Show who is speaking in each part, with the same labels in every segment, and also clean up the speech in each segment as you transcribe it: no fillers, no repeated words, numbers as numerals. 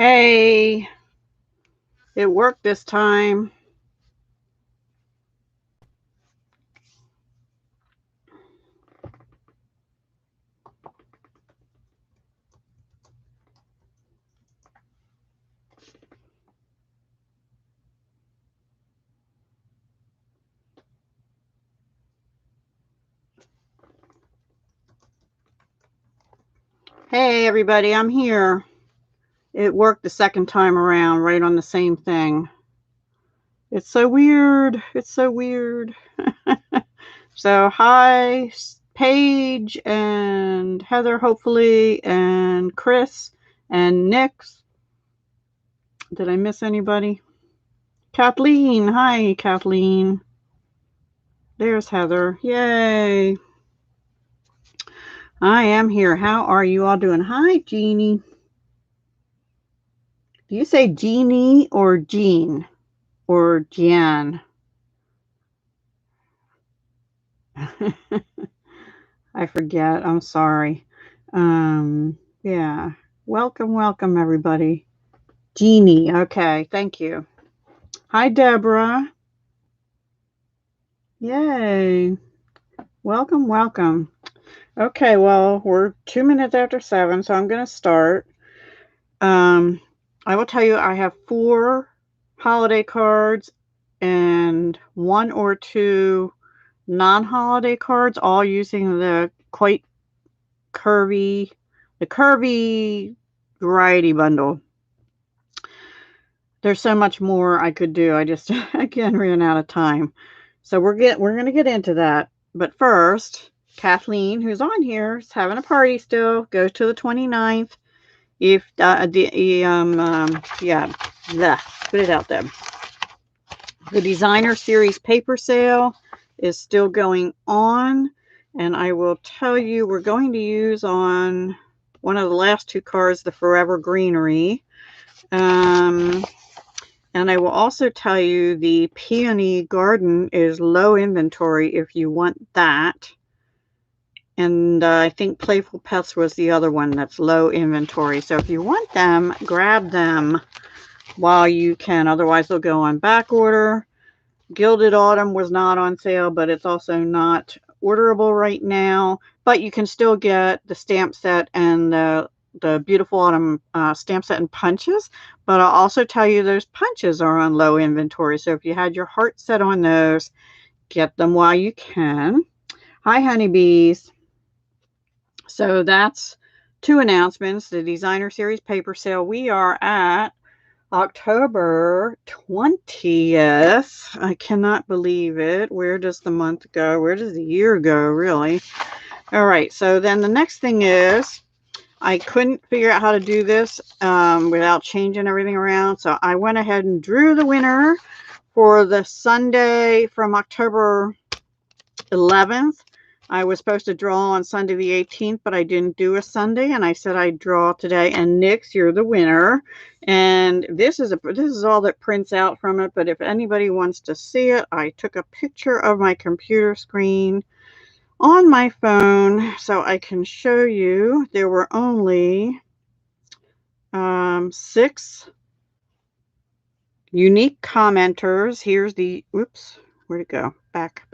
Speaker 1: Hey, it worked this time. Hey, everybody, I'm here. It worked the second time around, right on the same thing. It's so weird. It's so weird. So, hi, Paige and Heather, hopefully, and Chris and Nix. Did I miss anybody? Kathleen. Hi, Kathleen. There's Heather. Yay. I am here. How are you all doing? Hi, Jeannie. Do you say Jeannie or Jean or Jan? I forget. I'm sorry. Yeah. Welcome, everybody. Jeannie. Okay. Thank you. Hi, Deborah. Yay. Welcome. Okay. Well, we're 2 minutes after 7, so I'm going to start. I will tell you, I have 4 holiday cards and 1 or 2 non-holiday cards, all using the Quite Curvy Variety Bundle. There's so much more I could do. I just again ran out of time. So we're going to get into that. But first, Kathleen, who's on here, is having a party still. Goes to the 29th. If put it out there. The Designer Series paper sale is still going on, and I will tell you we're going to use on one of the last 2 cards the Forever Greenery, and I will also tell you the Peony Garden is low inventory if you want that, and I think Playful Pets was the other one that's low inventory. So if you want them, grab them while you can, otherwise they'll go on back order. Gilded Autumn was not on sale, but it's also not orderable right now. But you can still get the stamp set and the Beautiful Autumn stamp set and punches. But I'll also tell you those punches are on low inventory. So if you had your heart set on those, get them while you can. Hi, honeybees. So that's 2 announcements. The Designer Series paper sale. We are at October 20th. I cannot believe it. Where does the month go? Where does the year go, really? All right. So then the next thing is I couldn't figure out how to do this without changing everything around. So I went ahead and drew the winner for the Sunday from October 11th. I was supposed to draw on Sunday the 18th, but I didn't do a Sunday, and I said I'd draw today. And Nix, you're the winner. And this is all that prints out from it. But if anybody wants to see it, I took a picture of my computer screen on my phone so I can show you. There were only 6 unique commenters. Here's the where'd it go? Back.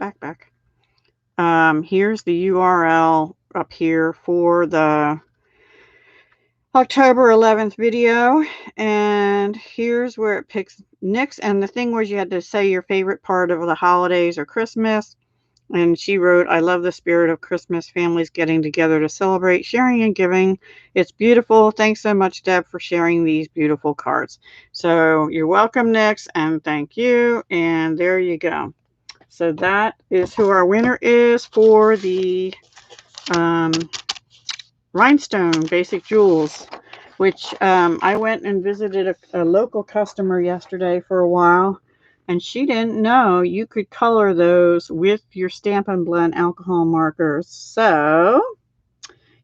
Speaker 1: Here's the URL up here for the October 11th video, and here's where it picks Nix. And the thing was, you had to say your favorite part of the holidays or Christmas, and she wrote, I love the spirit of Christmas, families getting together to celebrate, sharing and giving. It's beautiful. Thanks so much, Deb, for sharing these beautiful cards. So you're welcome, Nix, and thank you, and there you go. So that is who our winner is for the Rhinestone Basic Jewels, which I went and visited a local customer yesterday for a while, and she didn't know you could color those with your Stampin' Blend alcohol markers. So,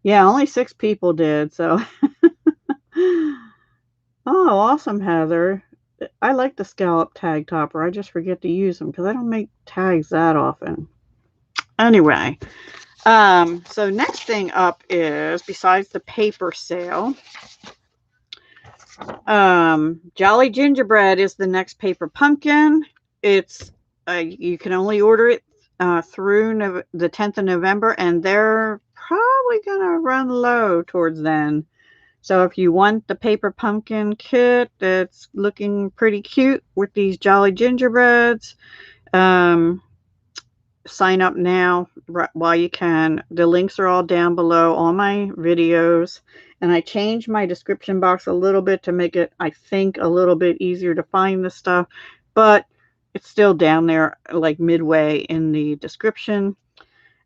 Speaker 1: yeah, only 6 people did. So, oh, awesome, Heather. I like the scallop tag topper. I just forget to use them because I don't make tags that often. Anyway, so next thing up is, besides the paper sale, Jolly Gingerbread is the next paper pumpkin. It's you can only order it through the 10th of November, and they're probably gonna run low towards then. So if you want the paper pumpkin kit that's looking pretty cute with these Jolly Gingerbreads, sign up now while you can. The links are all down below all my videos. And I changed my description box a little bit to make it, I think, a little bit easier to find the stuff. But it's still down there like midway in the description.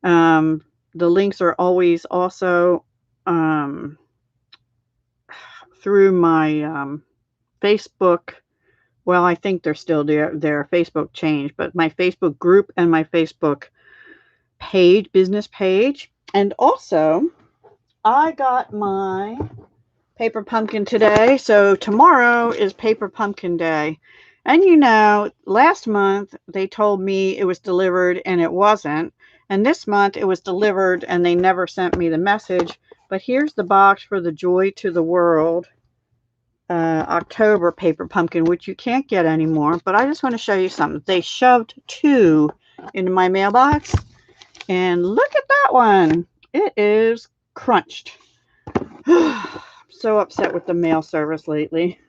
Speaker 1: The links are always also through my Facebook. Well, I think they're still there. Facebook changed, but my Facebook group and my Facebook page, business page. And also, I got my paper pumpkin today. So tomorrow is Paper Pumpkin Day. And you know, last month they told me it was delivered and it wasn't. And this month it was delivered and they never sent me the message. But here's the box for the Joy to the World October paper pumpkin, which you can't get anymore. But I just want to show you something. They shoved 2 into my mailbox. And look at that one. It is crunched. So upset with the mail service lately.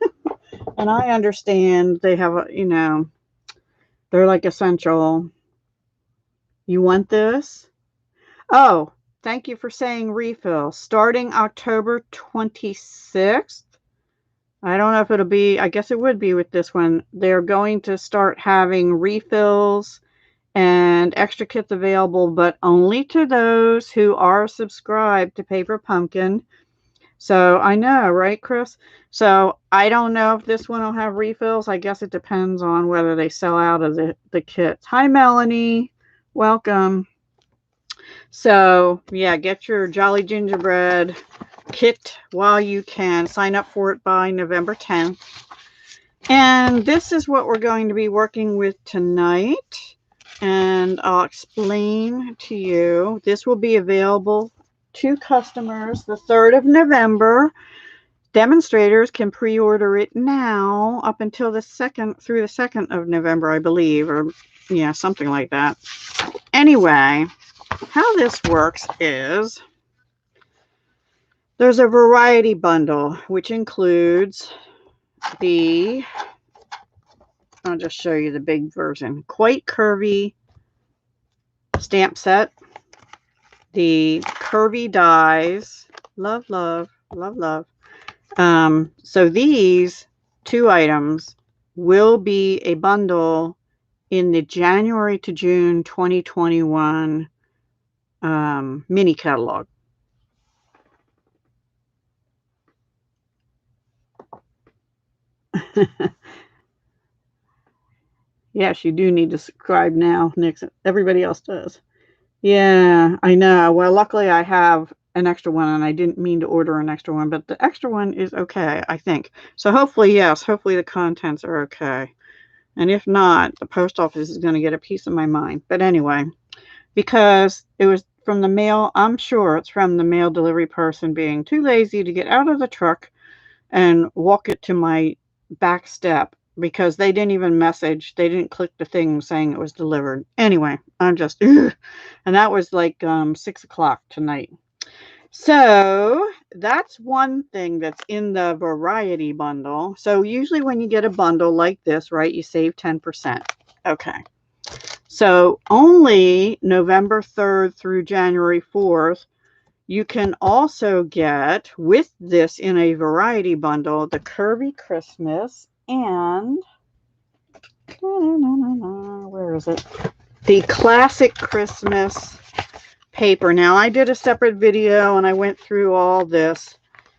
Speaker 1: And I understand they have, you know, they're like essential. You want this? Oh, thank you for saying refill. Starting October 26th. I don't know if it'll be, I guess it would be with this one. They're going to start having refills and extra kits available, but only to those who are subscribed to Paper Pumpkin. So I know, right, Chris? So I don't know if this one will have refills. I guess it depends on whether they sell out of the kits. Hi, Melanie. Welcome. So yeah, get your Jolly Gingerbread kit while you can. Sign up for it by November 10th. And this is what we're going to be working with tonight. And I'll explain to you. This will be available to customers the 3rd of November. Demonstrators can pre-order it now up until the 2nd, through the 2nd of November, I believe, or yeah, something like that. Anyway, how this works is there's a variety bundle, which includes the, I'll just show you the big version, Quite Curvy stamp set, the curvy dies, love, love, love, love. So these 2 items will be a bundle in the January to June 2021 mini catalog. Yes, you do need to subscribe now, Nixon. Everybody else does. Yeah, I know. Well, luckily I have an extra one, and I didn't mean to order an extra one, but the extra one is okay, I think. So hopefully, yes, hopefully the contents are okay. And if not, the post office is going to get a piece of my mind. But anyway, because it was from the mail, I'm sure it's from the mail delivery person being too lazy to get out of the truck and walk it to my back step, because they didn't even message. They didn't click the thing saying it was delivered. Anyway, I'm just, ugh. And that was like 6 o'clock tonight. So that's one thing that's in the variety bundle. So usually when you get a bundle like this, right, you save 10%. Okay. So only November 3rd through January 4th, you can also get, with this in a variety bundle, the Curvy Christmas and, where is it? The Classic Christmas paper. Now, I did a separate video and I went through all this,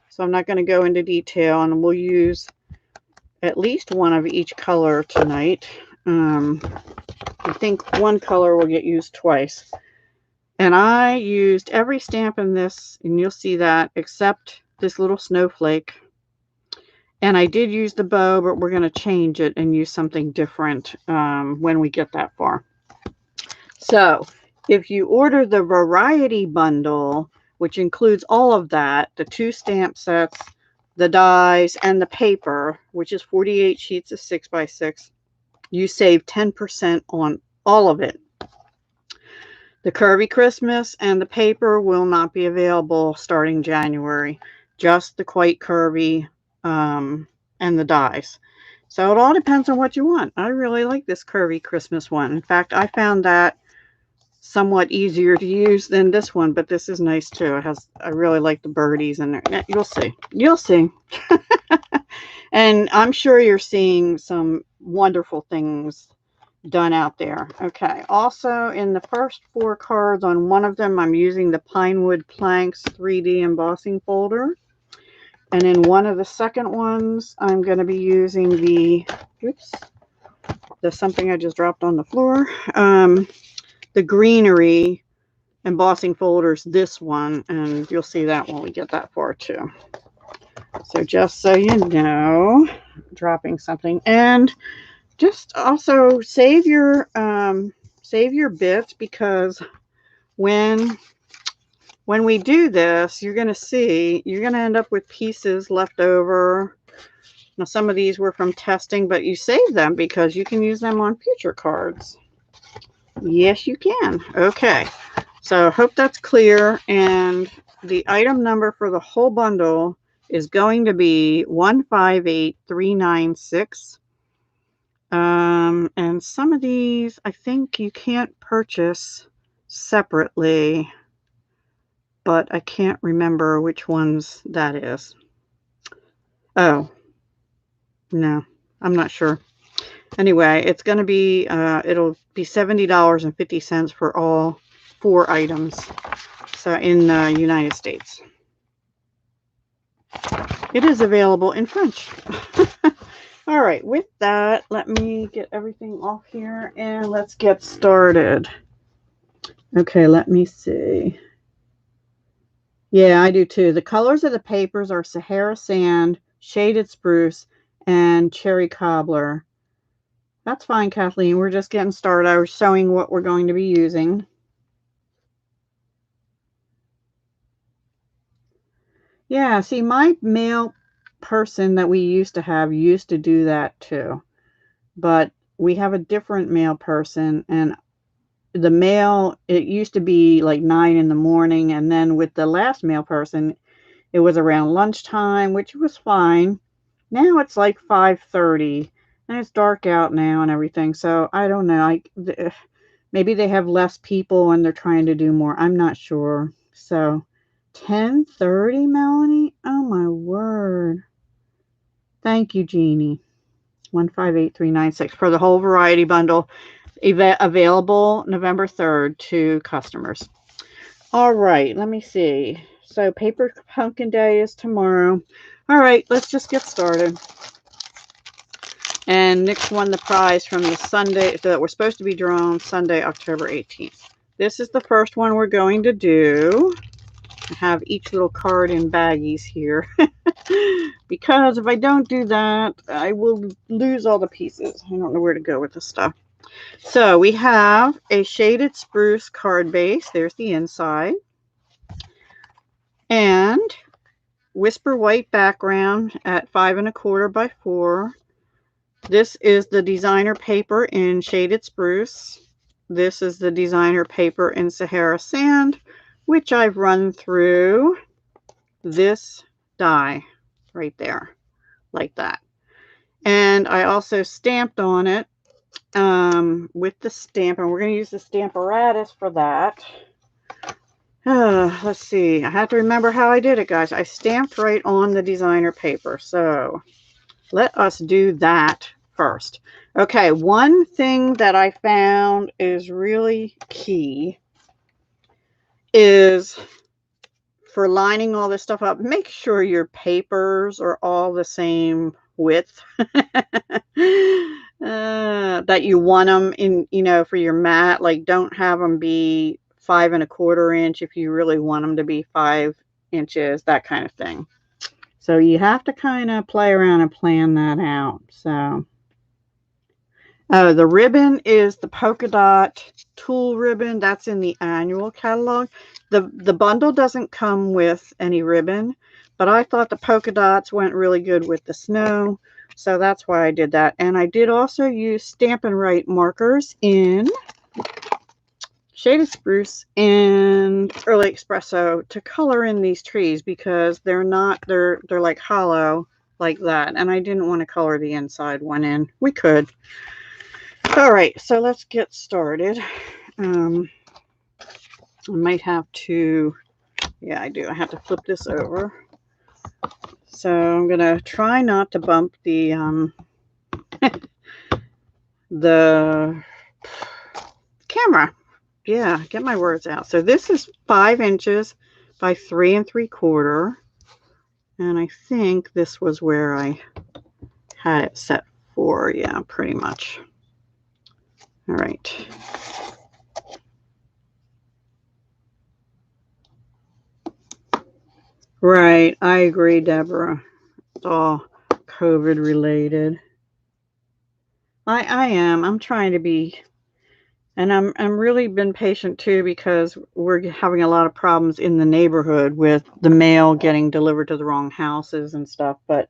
Speaker 1: so I'm not going to go into detail, and we'll use at least one of each color tonight. I think one color will get used twice. And I used every stamp in this, and you'll see that, except this little snowflake. And I did use the bow, but we're going to change it and use something different when we get that far. So if you order the variety bundle, which includes all of that, the 2 stamp sets, the dies, and the paper, which is 48 sheets of 6x6, you save 10% on all of it. The Curvy Christmas and the paper will not be available starting January. Just the Quite Curvy and the dies. So it all depends on what you want. I really like this Curvy Christmas one. In fact, I found that somewhat easier to use than this one, but this is nice too. It has, I really like the birdies in there. Yeah, you'll see. You'll see. And I'm sure you're seeing some wonderful things done out there. Okay, also in the first 4 cards, on one of them I'm using the Pinewood Planks 3D embossing folder, and in one of the second ones I'm going to be using the, oops, there's something I just dropped on the floor, the greenery embossing folders, this one, and you'll see that when we get that far too. So just so you know, dropping something. And just also save your bits, because when we do this, you're going to see, you're going to end up with pieces left over. Now, some of these were from testing, but you save them because you can use them on future cards. Yes, you can. Okay, so hope that's clear. And the item number for the whole bundle is going to be 158396. And some of these I think you can't purchase separately, but I can't remember which ones that is. Oh, no, I'm not sure. Anyway, it's going to be, it'll be $70.50 for all 4 items. So in the United States. It is available in French. All right, with that, let me get everything off here and let's get started. Okay, let me see. Yeah, I do too. The colors of the papers are Sahara Sand, Shaded Spruce, and Cherry Cobbler. That's fine, Kathleen. We're just getting started. I was showing what we're going to be using. Yeah, see, my mail person that we used to do that too. But we have a different mail person, and the mail, it used to be like 9 in the morning, and then with the last mail person, it was around lunchtime, which was fine. Now it's like 5:30, and it's dark out now and everything, so I don't know. Maybe they have less people and they're trying to do more. I'm not sure. So 10:30, Melanie? Oh my word. Thank you, Jeannie. 158396 for the whole variety bundle, available November 3rd to customers. All right, let me see. So Paper Pumpkin Day is tomorrow. All right, let's just get started. And Nick's won the prize from the Sunday that we're supposed to be drawn Sunday, October 18th. This is the first one we're going to do. I have each little card in baggies here. Because if I don't do that, I will lose all the pieces. I don't know where to go with this stuff. So we have a Shaded Spruce card base. There's the inside. And Whisper White background at 5 1/4 by 4. This is the designer paper in Shaded Spruce. This is the designer paper in Sahara Sand, which I've run through this die right there, like that. And I also stamped on it with the stamp, and we're going to use the Stamparatus for that. Let's see. I have to remember how I did it, guys. I stamped right on the designer paper. So let us do that first. Okay, one thing that I found is really key is for lining all this stuff up, make sure your papers are all the same width that you want them in, you know, for your mat. Like, don't have them be 5 1/4 inch if you really want them to be 5 inches, that kind of thing. So you have to kind of play around and plan that out. So Oh, the ribbon is the polka dot tulle ribbon. That's in the annual catalog. The bundle doesn't come with any ribbon, but I thought the polka dots went really good with the snow, so that's why I did that. And I did also use Stampin' Up markers in Shaded Spruce and Early Espresso to color in these trees because they're like hollow like that, and I didn't want to color the inside one in. We could. All right, so let's get started. I might have to, yeah, I do. I have to flip this over. So I'm going to try not to bump the, the camera. Yeah, get my words out. So this is 5 inches by 3 3/4. And I think this was where I had it set for. Yeah, pretty much. All right. Right. I agree, Deborah. It's all COVID related. I am. I'm trying to be, and I'm really been patient too because we're having a lot of problems in the neighborhood with the mail getting delivered to the wrong houses and stuff. But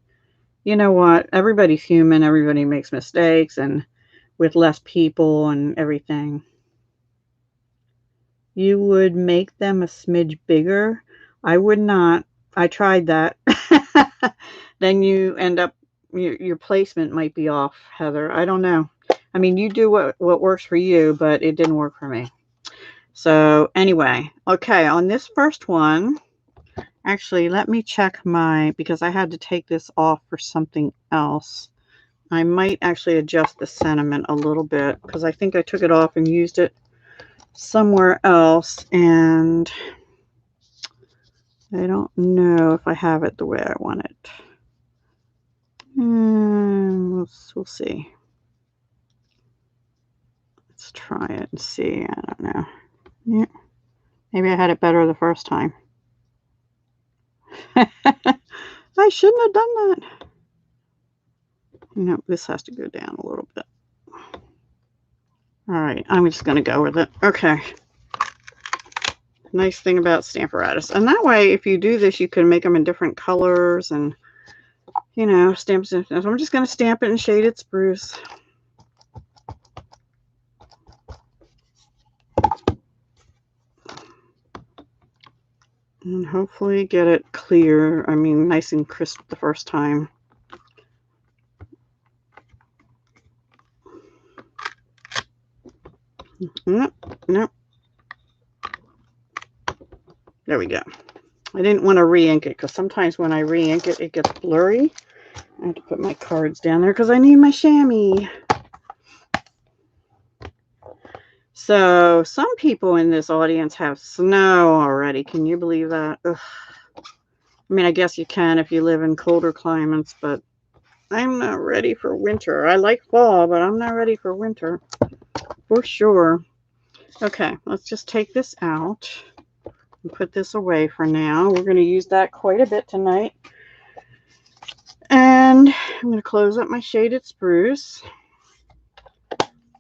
Speaker 1: you know what? Everybody's human. Everybody makes mistakes, and with less people and everything. You would make them a smidge bigger. I would not. I tried that. Then you end up, your placement might be off, Heather. I don't know. I mean, you do what works for you, but it didn't work for me. So anyway, okay, on this first one, actually, let me check because I had to take this off for something else. I might actually adjust the sentiment a little bit because I think I took it off and used it somewhere else, and I don't know if I have it the way I want it. We'll see. Let's try it and see. I don't know. Yeah. Maybe I had it better the first time. I shouldn't have done that. No, this has to go down a little bit. All right, I'm just going to go with it. Okay. Nice thing about Stamparatus. And that way, if you do this, you can make them in different colors and, you know, stamps. So I'm just going to stamp it in Shaded Spruce. And hopefully get it clear. I mean, nice and crisp the first time. Nope, nope. There we go. I didn't want to re-ink it because sometimes when I re-ink it, it gets blurry. I have to put my cards down there because I need my chamois. So some people in this audience have snow already. Can you believe that? Ugh. I mean, I guess you can if you live in colder climates, but I'm not ready for winter. I like fall, but I'm not ready for winter for sure. Okay, let's just take this out and put this away for now. We're going to use that quite a bit tonight. And I'm going to close up my Shaded Spruce.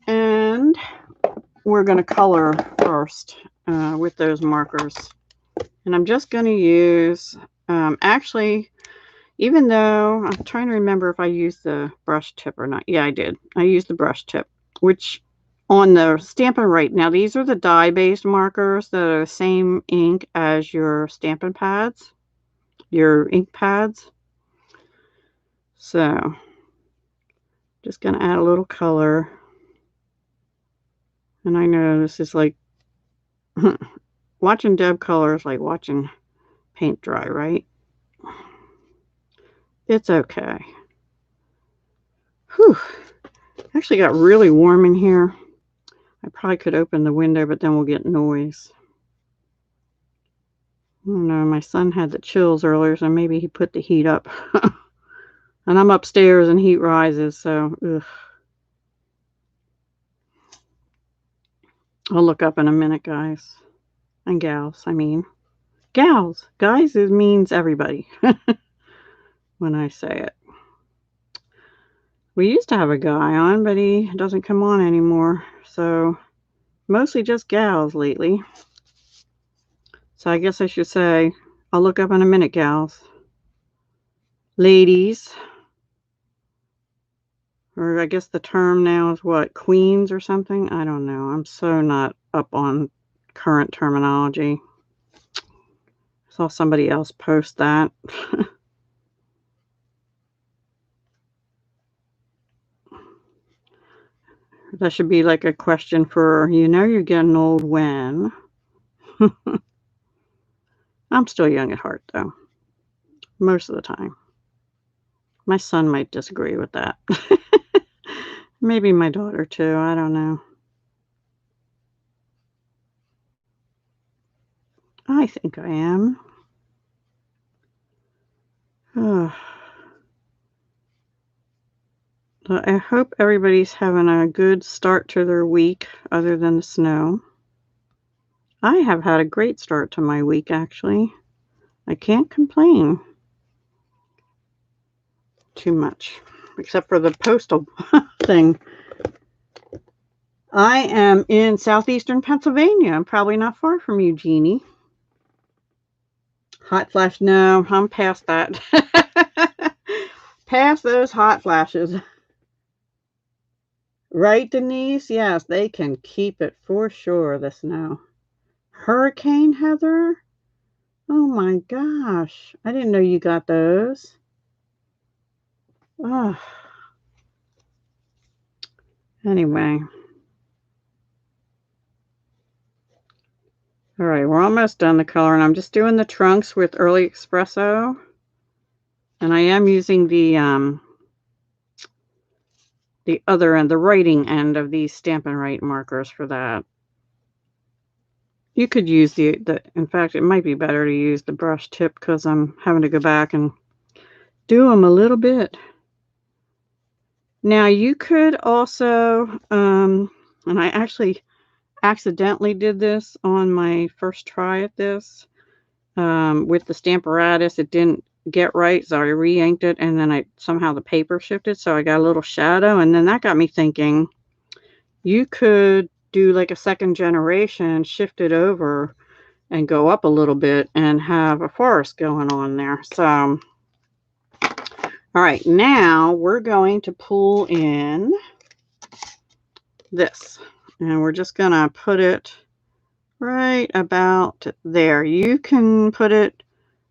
Speaker 1: And we're going to color first with those markers. And I'm just going to use, actually, even though I'm trying to remember if I used the brush tip or not. Yeah, I did. I used the brush tip, which on the Stampin' Up. Now, these are the dye-based markers that are the same ink as your Stampin' pads, your ink pads. So, just going to add a little color. And I know this is like, watching Deb color is like watching paint dry, right? It's okay. Whew. Actually got really warm in here. I probably could open the window, but then we'll get noise. I don't know, my son had the chills earlier, so maybe he put the heat up. And I'm upstairs and heat rises, so ugh. I'll look up in a minute, guys. And gals, I mean. Gals. Guys, it means everybody when I say it. We used to have a guy on, but he doesn't come on anymore. So mostly just gals lately. So I guess I should say, I'll look up in a minute, gals. Ladies. Or I guess the term now is what? Queens or something? I don't know. I'm so not up on current terminology. I saw somebody else post that. That should be like a question for, you know, you're getting old when. I'm still young at heart, though. Most of the time. My son might disagree with that. Maybe my daughter, too. I don't know. I think I am. I hope everybody's having a good start to their week other than the snow. I have had a great start to my week, actually. I can't complain too much, except for the postal thing. I am in southeastern Pennsylvania. I'm probably not far from you, Jeannie. Hot flash? No, I'm past that. Past those hot flashes. Right, Denise? Yes, they can keep it for sure, the snow. Hurricane, Heather? Oh my gosh. I didn't know you got those. Oh. Anyway. All right, we're almost done the color, and I'm just doing the trunks with Early Espresso. And I am using the other end, the writing end of these Stampin' Write markers for that. You could use in fact, it might be better to use the brush tip because I'm having to go back and do them a little bit. Now you could also, and I actually accidentally did this on my first try at this, with the Stamparatus. It didn't get right, so I re-inked it, and then somehow the paper shifted, so I got a little shadow, and then that got me thinking you could do like a second generation, shift it over and go up a little bit and have a forest going on there. So all right, now we're going to pull in this, and we're just gonna put it right about there. You can put it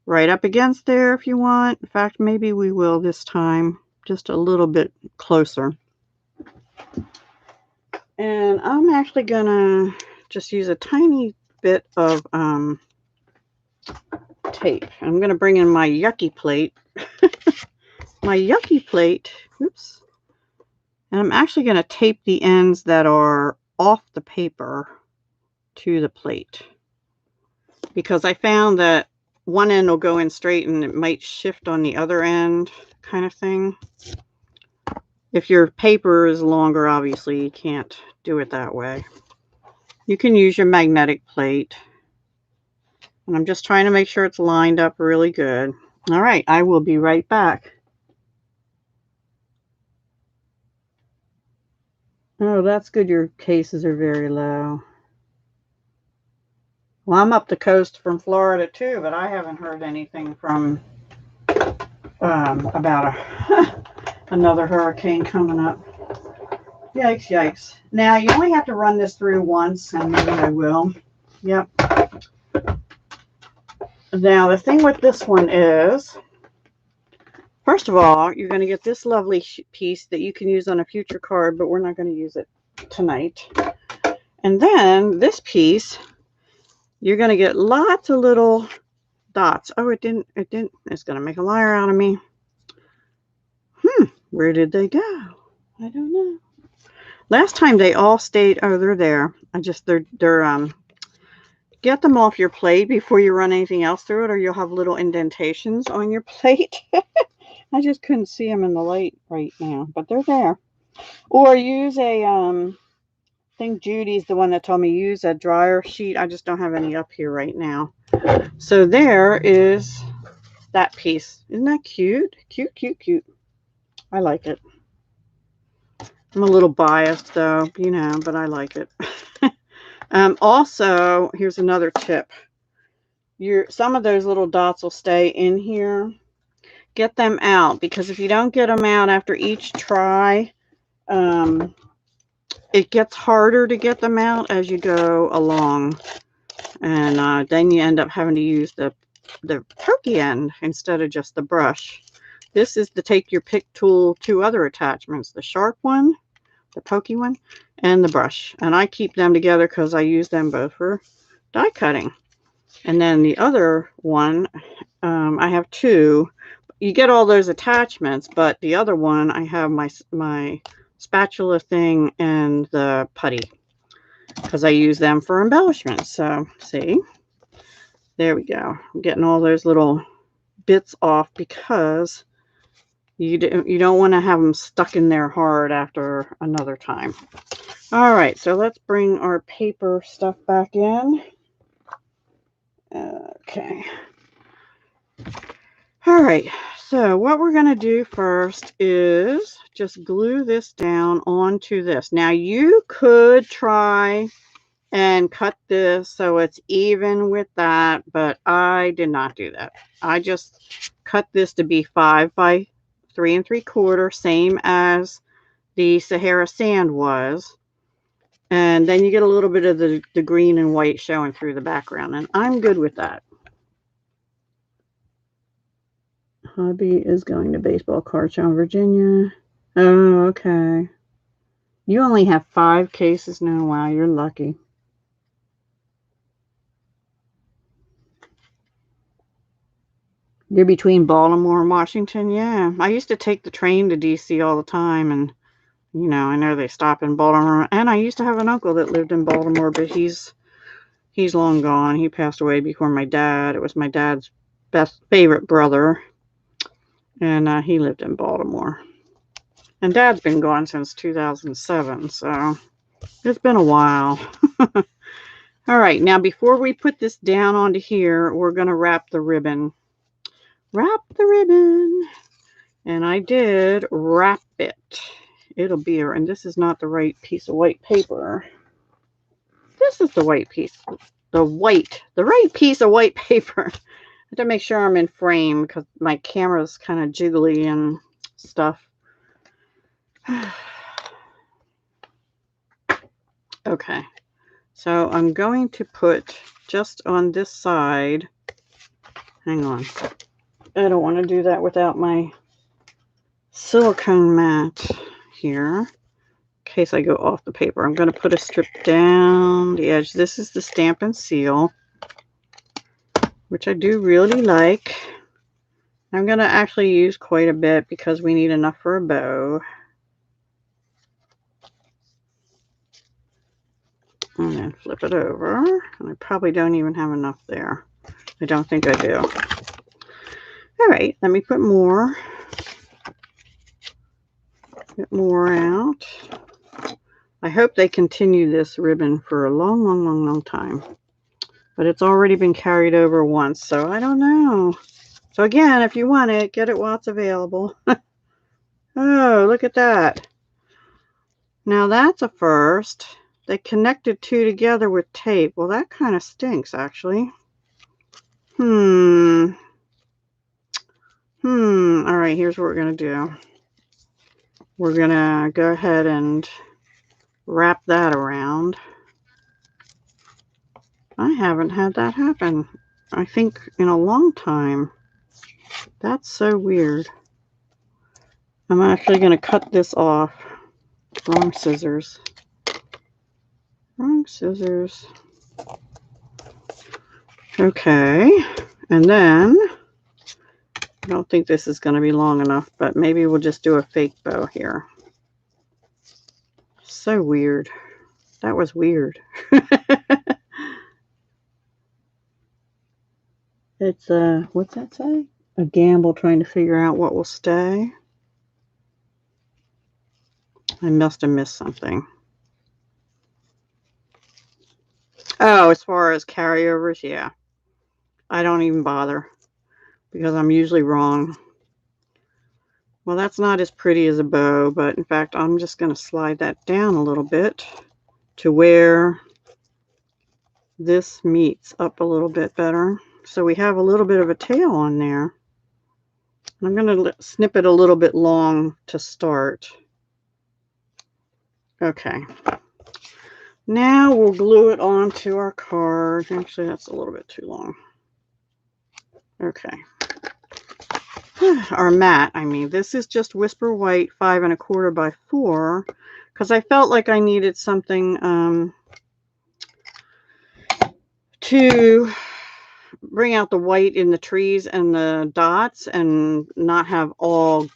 Speaker 1: right up against there if you want. In fact, maybe we will this time, just a little bit closer. And I'm actually gonna just use a tiny bit of tape. I'm gonna bring in my yucky plate. My yucky plate, oops. And I'm actually gonna tape the ends that are off the paper to the plate, because I found that one end will go in straight and it might shift on the other end, kind of thing. If your paper is longer, obviously you can't do it that way. You can use your magnetic plate. And I'm just trying to make sure it's lined up really good. All right, I will be right back. Oh, that's good. Your cases are very low. Well, I'm up the coast from Florida too, but I haven't heard anything from about another hurricane coming up. Yikes, yikes. Now, you only have to run this through once, and maybe I will. Yep. Now, the thing with this one is, first of all, you're going to get this lovely piece that you can use on a future card, but we're not going to use it tonight. And then this piece, you're going to get lots of little dots. Oh, it didn't. It's going to make a liar out of me. Where did they go? I don't know. Last time they all stayed. Oh, they're there. They're get them off your plate before you run anything else through it, or you'll have little indentations on your plate. I just couldn't see them in the light right now, but they're there. Or use a I think Judy's the one that told me use a dryer sheet. I just don't have any up here right now. So there is that piece. Isn't that cute? Cute, cute, cute. I like it. I'm a little biased though, you know, but I like it. Also, here's another tip. Some of those little dots will stay in here. Get them out, because if you don't get them out after each try, it gets harder to get them out as you go along. And then you end up having to use the pokey end instead of just the brush. This is to take your pick tool, two other attachments, the sharp one, the pokey one, and the brush. And I keep them together because I use them both for die cutting. And then the other one, I have two. You get all those attachments, but the other one, I have my spatula thing and the putty, because I use them for embellishment. So, see? There we go. I'm getting all those little bits off because you don't want to have them stuck in there hard after another time. All right, so let's bring our paper stuff back in. Okay. All right, so what we're going to do first is just glue this down onto this. Now, you could try and cut this so it's even with that, but I did not do that. I just cut this to be 5 by 3 3/4, same as the Sahara sand was. And then you get a little bit of the green and white showing through the background, and I'm good with that. Hubby is going to baseball card show in Virginia. Oh, okay. You only have 5 cases now. Wow, you're lucky. You're between Baltimore and Washington? Yeah. I used to take the train to D.C. all the time, and, you know, I know they stop in Baltimore. And I used to have an uncle that lived in Baltimore, but he's long gone. He passed away before my dad. It was my dad's favorite brother, and he lived in Baltimore. And Dad's been gone since 2007, so it's been a while. All right, now before we put this down onto here, we're going to wrap the ribbon. Wrap the ribbon. And I did wrap it. It'll be, and this is not the right piece of white paper. This is the white piece. The right piece of white paper. I have to make sure I'm in frame because my camera's kind of jiggly and stuff. Okay, so I'm going to put just on this side. Hang on. I don't want to do that without my silicone mat here. In case I go off the paper, I'm going to put a strip down the edge. This is the Stampin' Seal, which I do really like. I'm going to actually use quite a bit because we need enough for a bow. And then flip it over. And I probably don't even have enough there. I don't think I do. All right, let me put more. Get more out. I hope they continue this ribbon for a long, long, long, long time. But it's already been carried over once, so I don't know. So again, if you want it, get it while it's available. Oh, look at that. Now that's a first. They connected 2 together with tape. Well, that kind of stinks, actually. All right, here's what we're going to do. We're going to go ahead and wrap that around. I haven't had that happen, I think, in a long time. That's so weird. I'm actually going to cut this off. Wrong scissors. Wrong scissors. Okay. And then, I don't think this is going to be long enough, but maybe we'll just do a fake bow here. So weird. That was weird. It's what's that say? A gamble trying to figure out what will stay. I must have missed something. Oh, as far as carryovers, yeah. I don't even bother because I'm usually wrong. Well, that's not as pretty as a bow, but in fact, I'm just going to slide that down a little bit to where this meets up a little bit better. So we have a little bit of a tail on there. I'm going to snip it a little bit long to start. Okay. Now we'll glue it onto our card. Actually, that's a little bit too long. Okay. Our mat, I mean, this is just Whisper White 5 1/4 by 4 because I felt like I needed something to bring out the white in the trees and the dots and not have all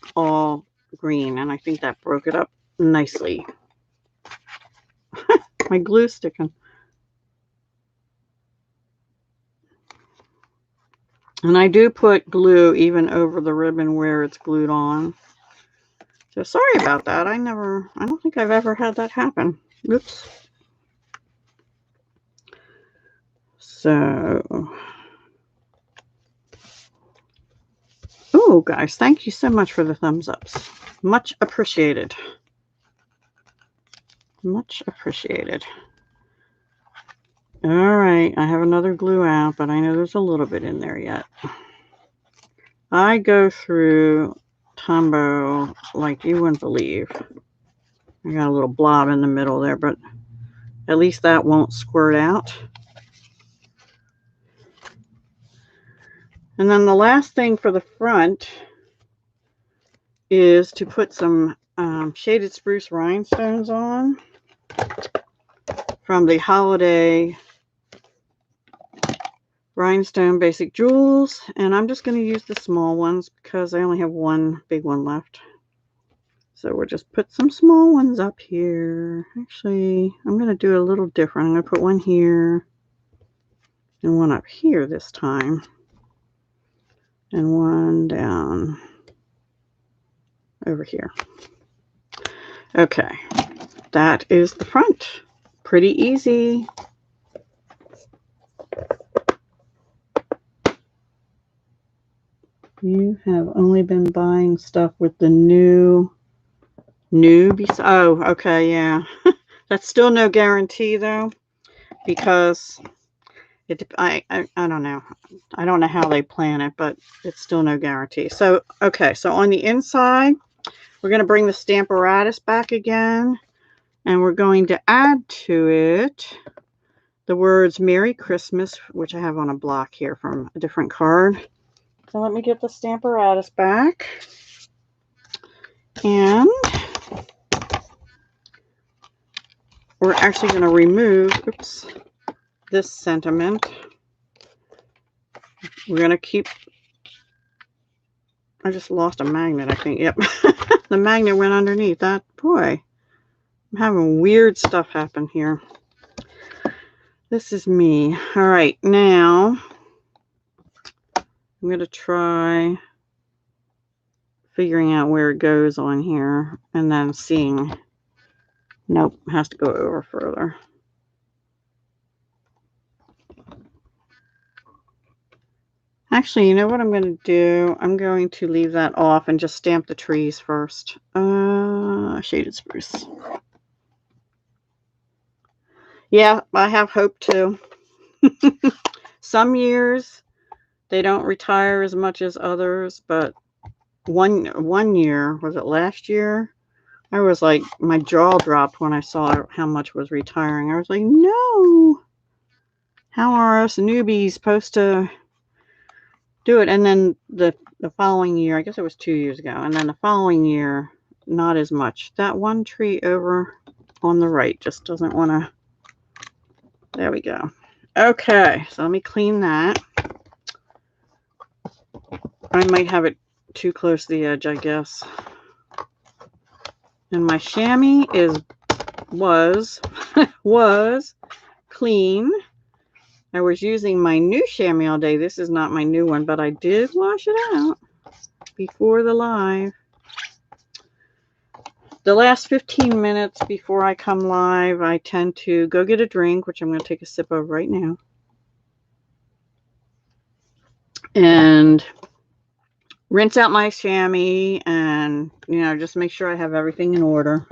Speaker 1: green, and I think that broke it up nicely. My glue sticking. And I do put glue even over the ribbon where it's glued on. So sorry about that. I don't think I've ever had that happen. Oops. So, oh, guys, thank you so much for the thumbs ups. Much appreciated. Much appreciated. All right, I have another glue out, but I know there's a little bit in there yet. I go through Tombow like you wouldn't believe. I got a little blob in the middle there, but at least that won't squirt out. And then the last thing for the front is to put some shaded spruce rhinestones on from the Holiday Rhinestone Basic Jewels. And I'm just going to use the small ones because I only have one big one left. So we'll just put some small ones up here. Actually, I'm going to do a little different. I'm going to put one here and one up here this time. And one down over here. Okay, that is the front. Pretty easy. You have only been buying stuff with the new oh, okay, yeah. That's still no guarantee though, because I don't know. I don't know how they plan it, but it's still no guarantee. So, okay, so on the inside, we're going to bring the Stamparatus back again, and we're going to add to it the words Merry Christmas, which I have on a block here from a different card. So let me get the Stamparatus back. And we're actually going to remove, oops, this sentiment. We're going to keep, I just lost a magnet, I think. Yep. The magnet went underneath that. Boy, I'm having weird stuff happen here. This is me. All right, now I'm going to try figuring out where it goes on here and then seeing. Nope, it has to go over further. Actually, you know what I'm going to do? I'm going to leave that off and just stamp the trees first. Shaded spruce. Yeah, I have hope too. Some years they don't retire as much as others, but one year, was it last year? I was like, my jaw dropped when I saw how much was retiring. I was like, no. How are us newbies supposed to do it? And then the following year, I guess it was 2 years ago, and then the following year, not as much. That one tree over on the right just doesn't want to. There we go. Okay, so let me clean that. I might have it too close to the edge, I guess. And my chamois was clean. I was using my new chamois all day. This is not my new one, but I did wash it out before the live. The last 15 minutes before I come live, I tend to go get a drink, which I'm going to take a sip of right now. And rinse out my chamois and, you know, just make sure I have everything in order.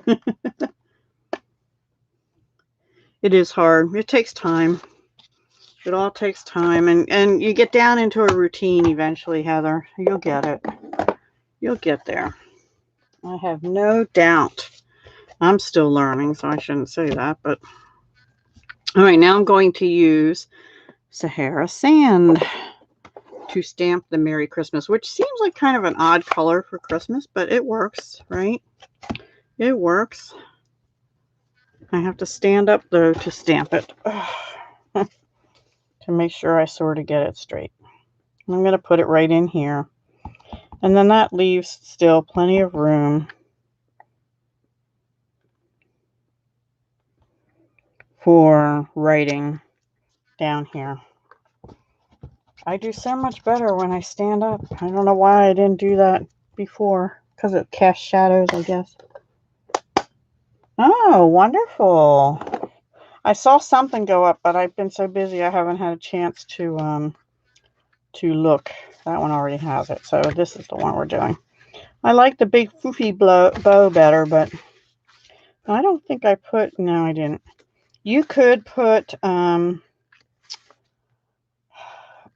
Speaker 1: It is hard. It takes time. It all takes time. And you get down into a routine eventually, Heather. You'll get it. You'll get there. I have no doubt. I'm still learning, so I shouldn't say that. But all right, now I'm going to use Sahara Sand to stamp the Merry Christmas, which seems like kind of an odd color for Christmas, but it works, right? It works. I have to stand up, though, to stamp it to make sure I sort of get it straight. I'm going to put it right in here. And then that leaves still plenty of room for writing down here. I do so much better when I stand up. I don't know why I didn't do that before. Because it casts shadows, I guess. Oh, wonderful. I saw something go up, but I've been so busy I haven't had a chance to look. That one already has it. So this is the one we're doing. I like the big foofy bow better, but I don't think I put... No, I didn't. You could put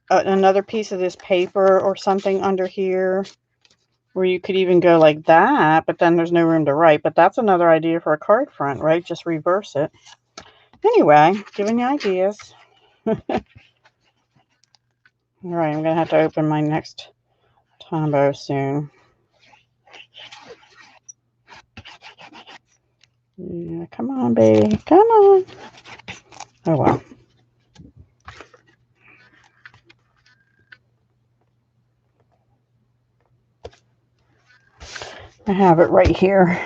Speaker 1: another piece of this paper or something under here, where you could even go like that, but then there's no room to write. But that's another idea for a card front, right? Just reverse it. Anyway, giving you ideas. All right, I'm going to have to open my next Tombow soon. Yeah, come on, baby. Come on. Oh, well. I have it right here.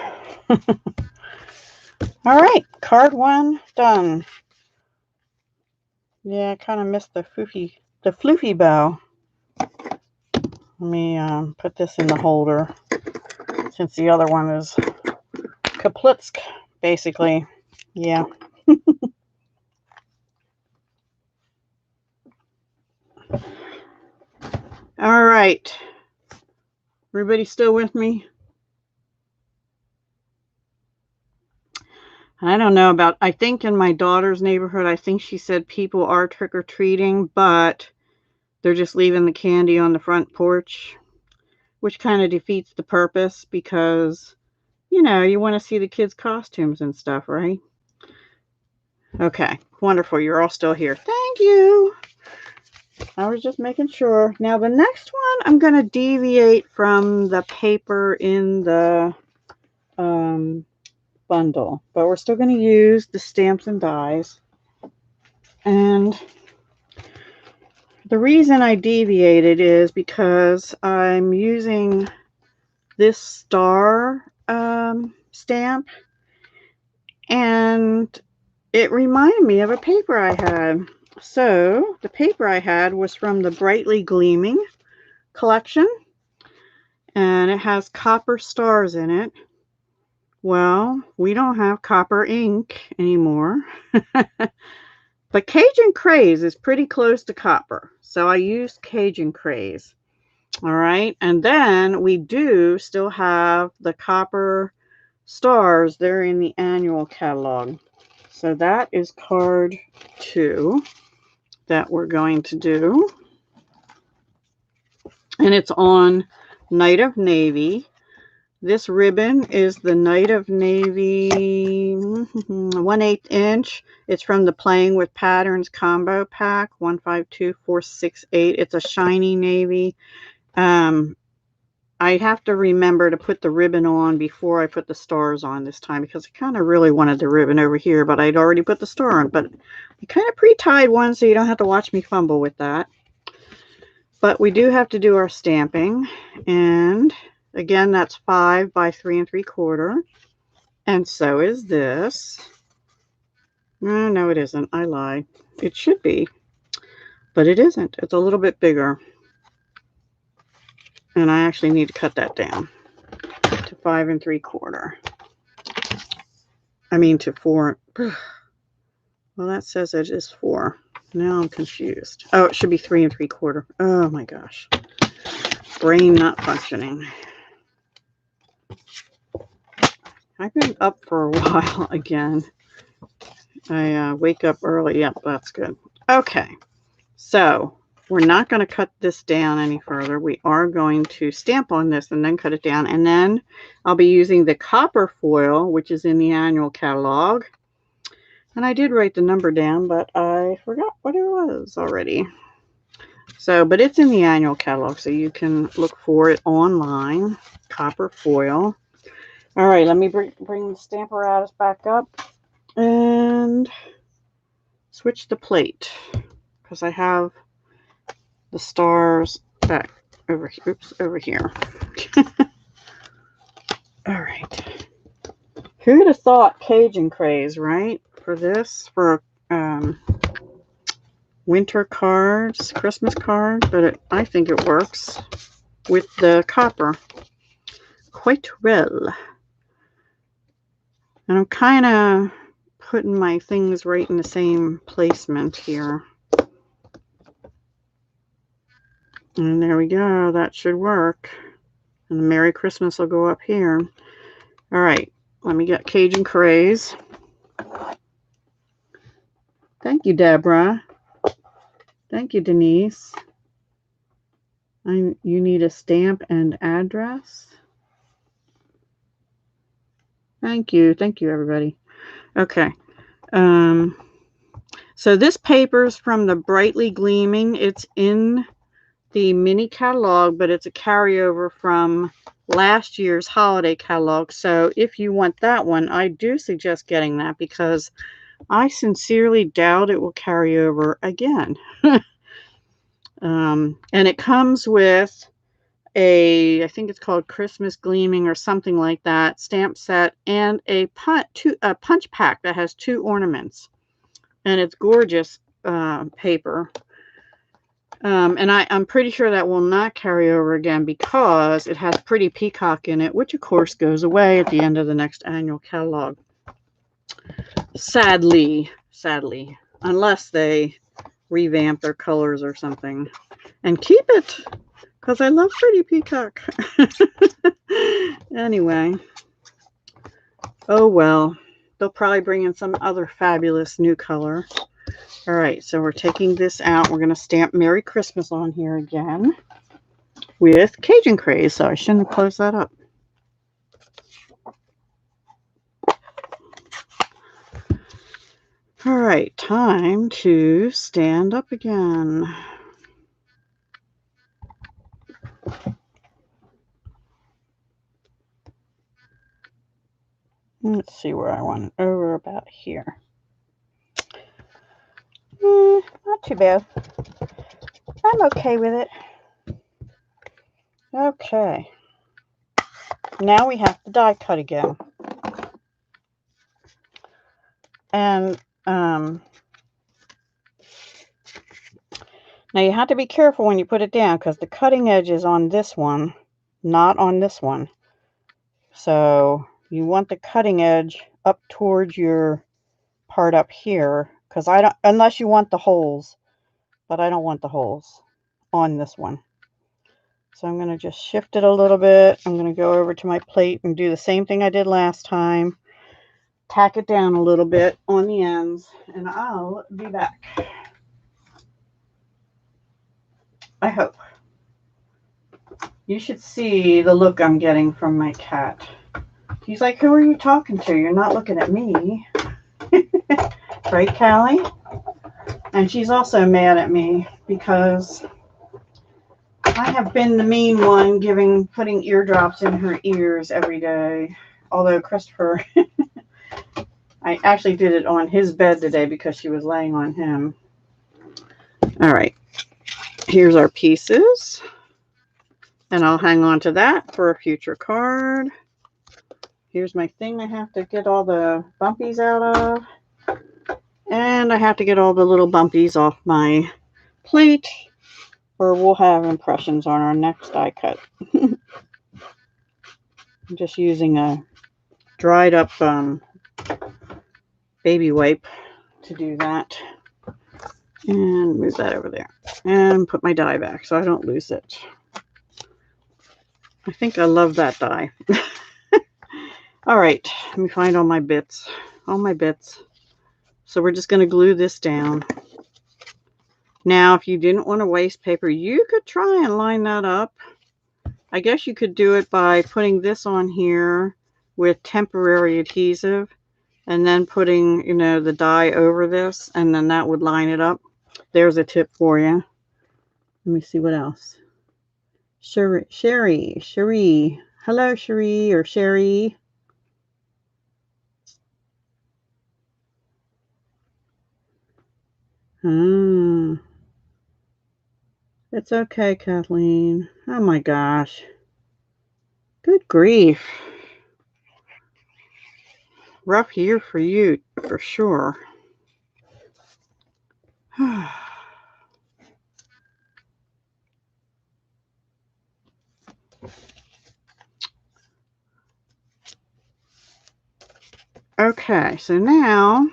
Speaker 1: All right, card one done. Yeah, I kind of missed the floofy bow. Let me put this in the holder, since the other one is kaplitsk, basically. Yeah. All right. Everybody still with me? I don't know about, I think in my daughter's neighborhood, I think she said people are trick-or-treating, but they're just leaving the candy on the front porch, which kind of defeats the purpose because, you know, you want to see the kids' costumes and stuff, right? Okay, wonderful. You're all still here. Thank you. I was just making sure. Now, the next one, I'm going to deviate from the paper in the bundle, but we're still going to use the stamps and dies. And the reason I deviated is because I'm using this star stamp, and it reminded me of a paper I had. So the paper I had was from the Brightly Gleaming collection, and it has copper stars in it. Well, we don't have copper ink anymore. But Cajun Craze is pretty close to copper, so I used Cajun Craze. All right, and then we do still have the copper stars. They're in the annual catalog. So that is card 2 that we're going to do. And it's on Night of Navy. This ribbon is the Night of Navy 1/8 inch. It's from the Playing with Patterns combo pack, 152468. It's a shiny navy. I have to remember to put the ribbon on before I put the stars on this time, because I kind of really wanted the ribbon over here, but I'd already put the star on. But I kind of pre-tied one, so you don't have to watch me fumble with that. But we do have to do our stamping, and again, that's 5 by 3 3/4, and so is this. No, it isn't. I lied. It should be, but it isn't. It's a little bit bigger, and I actually need to cut that down to 5 3/4. I mean to 4. Well, that says it is 4. Now I'm confused. Oh, it should be 3 3/4. Oh my gosh. brain not functioning. I've been up for a while again. I wake up early. Yep, that's good. Okay, so we're not going to cut this down any further. We are going to stamp on this and then cut it down. And then I'll be using the copper foil, which is in the annual catalog. And I did write the number down, but I forgot what it was already. So, but it's in the annual catalog, so you can look for it online. Copper foil. All right, let me bring the Stamparatus back up and switch the plate because I have the stars back over here. Oops, over here. All right. Who'd have thought Cajun craze, right? For this, for winter cards, Christmas cards, but I think it works with the copper quite well. And I'm kind of putting my things right in the same placement here. And there we go. That should work. And the Merry Christmas will go up here. All right. Let me get Cajun Craze. Thank you, Deborah. Thank you, Denise. You need a stamp and address. Thank you. Thank you, everybody. Okay. So this paper's from the Brightly Gleaming. It's in the mini catalog, but it's a carryover from last year's holiday catalog. So if you want that one, I do suggest getting that because I sincerely doubt it will carry over again. And it comes with I think it's called Christmas Gleaming or something like that, stamp set, and a punch pack that has 2 ornaments. And it's gorgeous paper. And I'm pretty sure that will not carry over again because it has Pretty Peacock in it, which of course goes away at the end of the next annual catalog. Sadly, unless they revamp their colors or something. And keep it, because I love Pretty Peacock. Anyway. Oh well. They'll probably bring in some other fabulous new color. All right, so we're taking this out. We're going to stamp Merry Christmas on here again with Cajun Craze, so I shouldn't have closed that up. All right, time to stand up again. Let's see where I want it. Over about here. Not too bad. I'm okay with it. Okay. Now we have to die cut again. And now you have to be careful when you put it down because the cutting edge is on this one, not on this one. So you want the cutting edge up towards your part up here because unless you want the holes, but I don't want the holes on this one. So I'm going to just shift it a little bit. I'm going to go over to my plate and do the same thing I did last time. Tack it down a little bit on the ends, and I'll be back. I hope. You should see the look I'm getting from my cat. He's like, who are you talking to? You're not looking at me. Right, Callie? And she's also mad at me because I have been the mean one putting eardrops in her ears every day. Although Christopher, I actually did it on his bed today because she was laying on him. All right. Here's our pieces. And I'll hang on to that for a future card. Here's my thing I have to get all the bumpies out of. And I have to get all the little bumpies off my plate, or we'll have impressions on our next die cut. I'm just using a dried up baby wipe to do that. And move that over there. And put my die back so I don't lose it. I think I love that die. All right, let me find all my bits. All my bits. So we're just going to glue this down. Now, if you didn't want to waste paper, you could try and line that up. I guess you could do it by putting this on here with temporary adhesive and then putting, you know, the die over this, and then that would line it up. There's a tip for you. Let me see what else. Sherry. Hello, Sherry or Sherry. It's okay, Kathleen. Oh my gosh. Good grief. Rough year for you, for sure. Okay, so now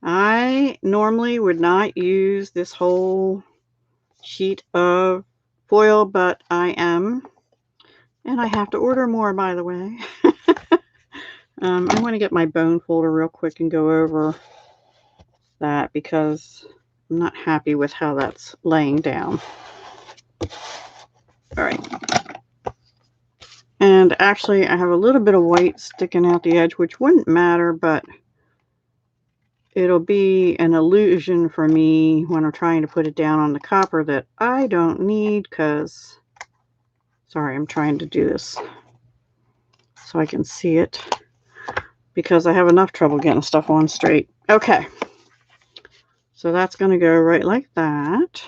Speaker 1: I normally would not use this whole sheet of foil, but I am, and I have to order more, by the way. I want to get my bone folder real quick and go over that because I'm not happy with how that's laying down. All right. And actually, I have a little bit of white sticking out the edge, which wouldn't matter, but it'll be an illusion for me when I'm trying to put it down on the copper that I don't need because, sorry, I'm trying to do this so I can see it because I have enough trouble getting stuff on straight. Okay, so that's going to go right like that.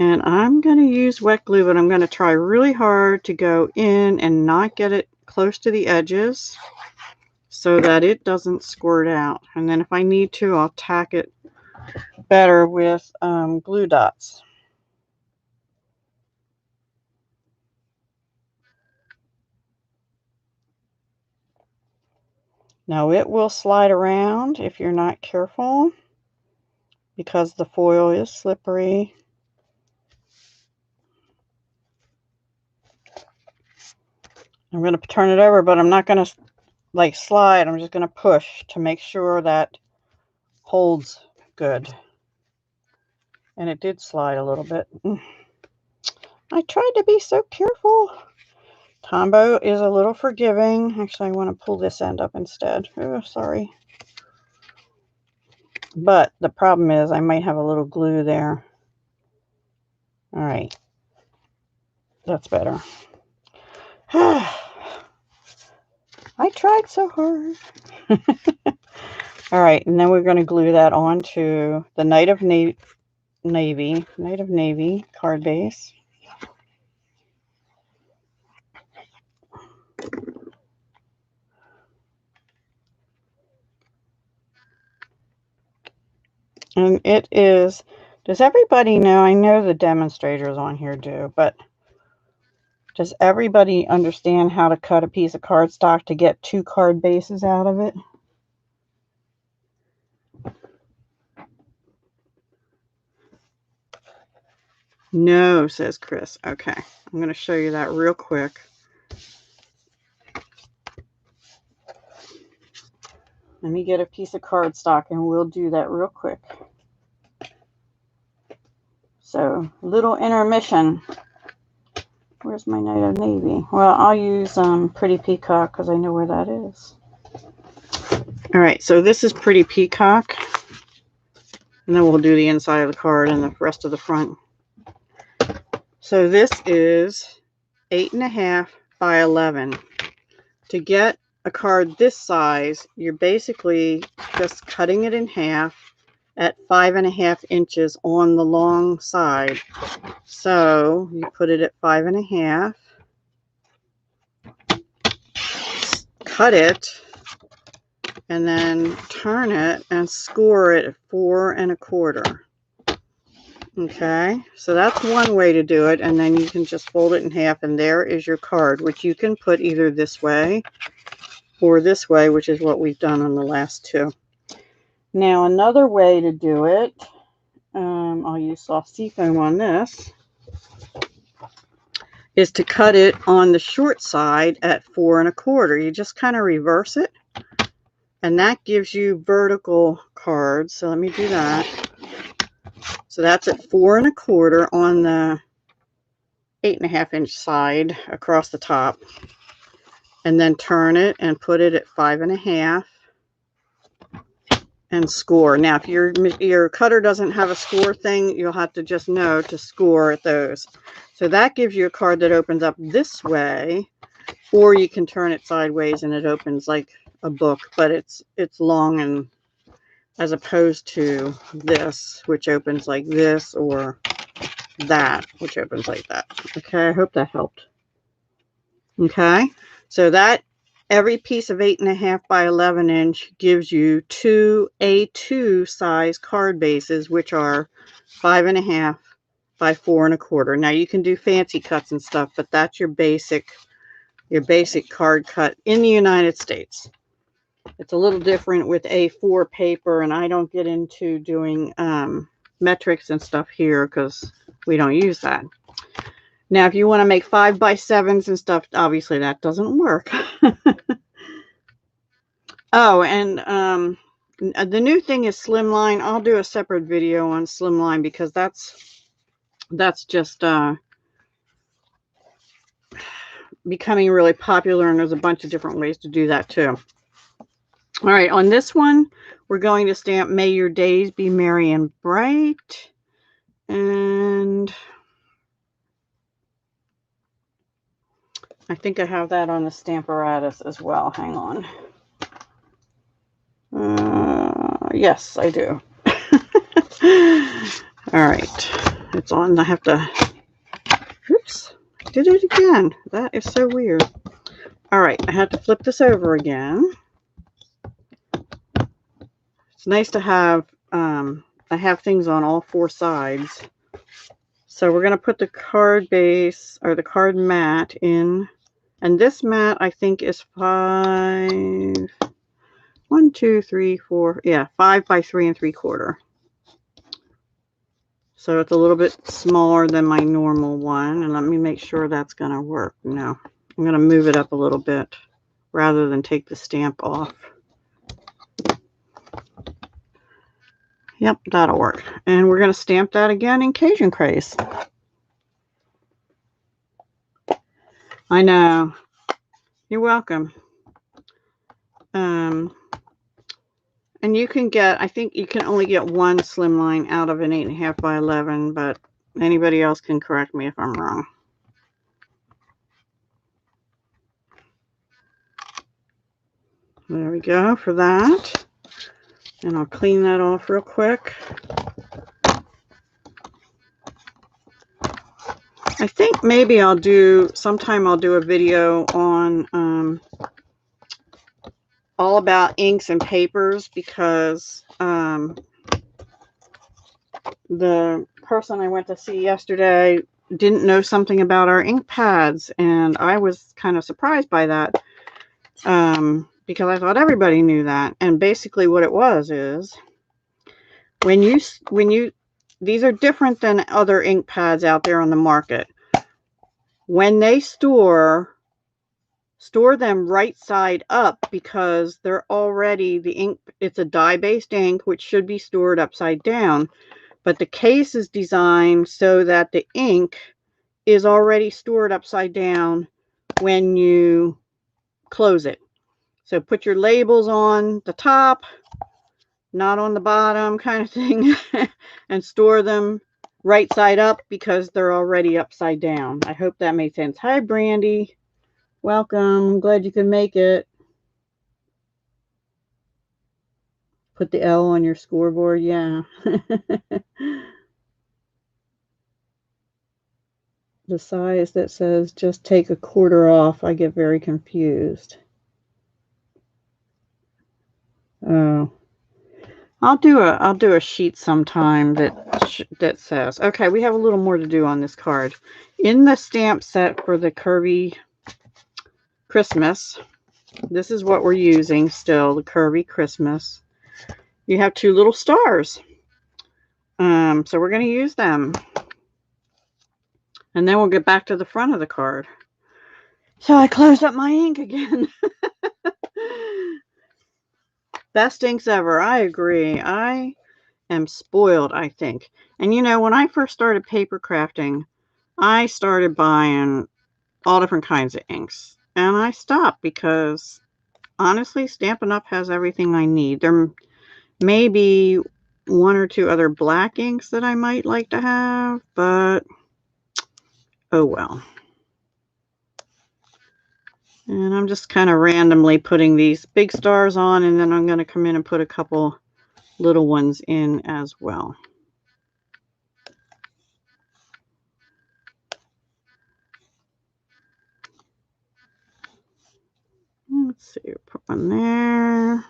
Speaker 1: And I'm going to use wet glue, but I'm going to try really hard to go in and not get it close to the edges so that it doesn't squirt out. And then if I need to, I'll tack it better with glue dots. Now it will slide around if you're not careful because the foil is slippery. I'm going to turn it over, but I'm not going to like slide. I'm just going to push to make sure that holds good. And it did slide a little bit. I tried to be so careful. Tombow is a little forgiving. Actually, I want to pull this end up instead. Oh, sorry. But the problem is I might have a little glue there. All right. That's better. I tried so hard. All right, and then we're going to glue that onto the Night of Navy card base. And it is, does everybody know, I know the demonstrators on here do, but does everybody understand how to cut a piece of cardstock to get 2 card bases out of it? No, says Chris. Okay, I'm going to show you that real quick. Let me get a piece of cardstock and we'll do that real quick. So, little intermission. Where's my Night of Navy? Well, I'll use Pretty Peacock because I know where that is. All right, so this is Pretty Peacock. And then we'll do the inside of the card and the rest of the front. So this is 8.5 by 11. To get a card this size, you're basically just cutting it in half at 5.5 inches on the long side. So you put it at 5.5, cut it, and then turn it and score it at 4 1/4. Okay, so that's one way to do it, and then you can just fold it in half, and there is your card, which you can put either this way or this way, which is what we've done on the last 2. Now, another way to do it, I'll use soft seafoam on this, is to cut it on the short side at 4 1/4. You just kind of reverse it, and that gives you vertical cards. So let me do that. So that's at 4 1/4 on the 8 1/2 inch side across the top, and then turn it and put it at 5 1/2 and score. Now, if your cutter doesn't have a score thing, you'll have to just know to score at those. So that gives you a card that opens up this way, or you can turn it sideways and it opens like a book, but it's long, and as opposed to this, which opens like this, or that, which opens like that. Okay, I hope that helped. Okay, so that every piece of 8 1/2 by 11 inch gives you 2 A2 size card bases, which are 5 1/2 by 4 1/4. Now you can do fancy cuts and stuff, but that's your basic card cut in the United States. It's a little different with A4 paper, and I don't get into doing metrics and stuff here because we don't use that. Now, if you want to make 5 by 7s and stuff, obviously that doesn't work. Oh, and the new thing is slimline. I'll do a separate video on slimline because that's just becoming really popular, and there's a bunch of different ways to do that too. All right, on this one, we're going to stamp "May Your Days Be Merry and Bright," and I think I have that on the Stamparatus as well. Hang on. Yes, I do. All right, it's on. I have to. Oops, I did it again. That is so weird. All right, I have to flip this over again. It's nice to have. I have things on all 4 sides. So we're going to put the card base or the card mat in, and this mat I think is 5. 1, 2, 3, 4. Yeah, 5 by 3 3/4. So it's a little bit smaller than my normal one. And let me make sure that's going to work. No, I'm going to move it up a little bit rather than take the stamp off. Yep, that'll work. And we're going to stamp that again in Cajun Craze. I know. You're welcome. And you can get, I think you can only get 1 slimline out of an 8 1/2 by 11, but anybody else can correct me if I'm wrong. There we go for that. And I'll clean that off real quick. I think maybe sometime I'll do a video on all about inks and papers, because the person I went to see yesterday didn't know something about our ink pads, and I was kind of surprised by that, because I thought everybody knew that. And basically what it was is when you these are different than other ink pads out there on the market. When they store them right side up, because they're already, the ink, it's a dye-based ink, which should be stored upside down, but the case is designed so that the ink is already stored upside down when you close it. So put your labels on the top, not on the bottom, kind of thing, and store them right side up because they're already upside down. I hope that made sense. Hi, Brandy. Welcome. Glad you could make it. Put the L on your scoreboard. Yeah. The size that says just take a 1/4 off, I get very confused. Oh. I'll do a sheet sometime that says. Okay, we have a little more to do on this card. In the stamp set for the Curvy Christmas, this is what we're using still, the Curvy Christmas. You have 2 little stars. So we're going to use them. And then we'll get back to the front of the card. So I close up my ink again. Best inks ever. I agree. I am spoiled, I think. And you know, when I first started paper crafting, I started buying all different kinds of inks. And I stopped because honestly, Stampin' Up! Has everything I need. There may be one or two other black inks that I might like to have, but oh well. And I'm just kind of randomly putting these big stars on, and then I'm going to come in and put a couple little ones in as well. Let's see, put one there,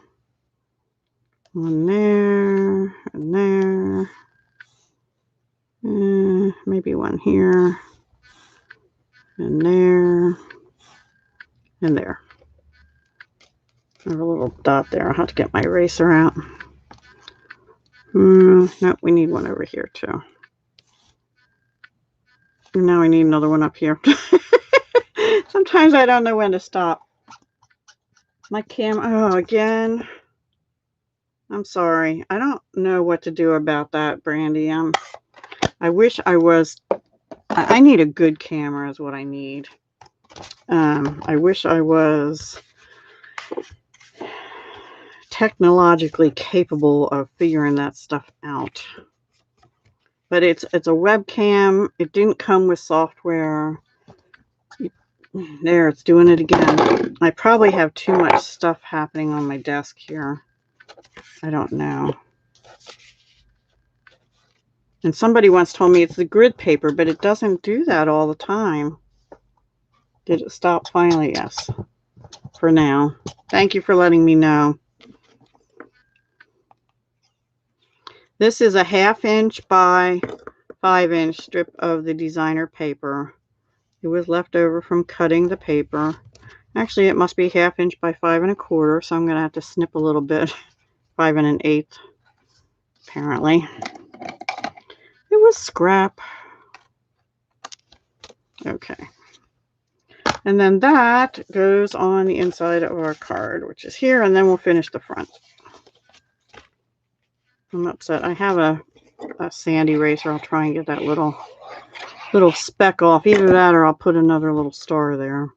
Speaker 1: one there, and there, maybe one here, and there, and there. I have a little dot there. I'll have to get my eraser out. Nope, we need one over here too. And now we need another one up here. Sometimes I don't know when to stop. My camera, oh, again. I'm sorry. I don't know what to do about that, Brandy. I wish I was, I need a good camera is what I need. I wish I was technologically capable of figuring that stuff out. But it's a webcam. It didn't come with software. There, it's doing it again. I probably have too much stuff happening on my desk here. I don't know. And somebody once told me it's the grid paper, but it doesn't do that all the time. Did it stop finally? Yes. For now. Thank you for letting me know. This is a 1/2 inch by 5 inch strip of the designer paper. It was left over from cutting the paper. Actually, it must be 1/2 inch by 5 1/4, so I'm going to have to snip a little bit. 5 1/8, apparently. It was scrap. Okay. And then that goes on the inside of our card, which is here, and then we'll finish the front. I'm upset. I have a sand eraser. I'll try and get that little speck off. Either that or I'll put another little star there.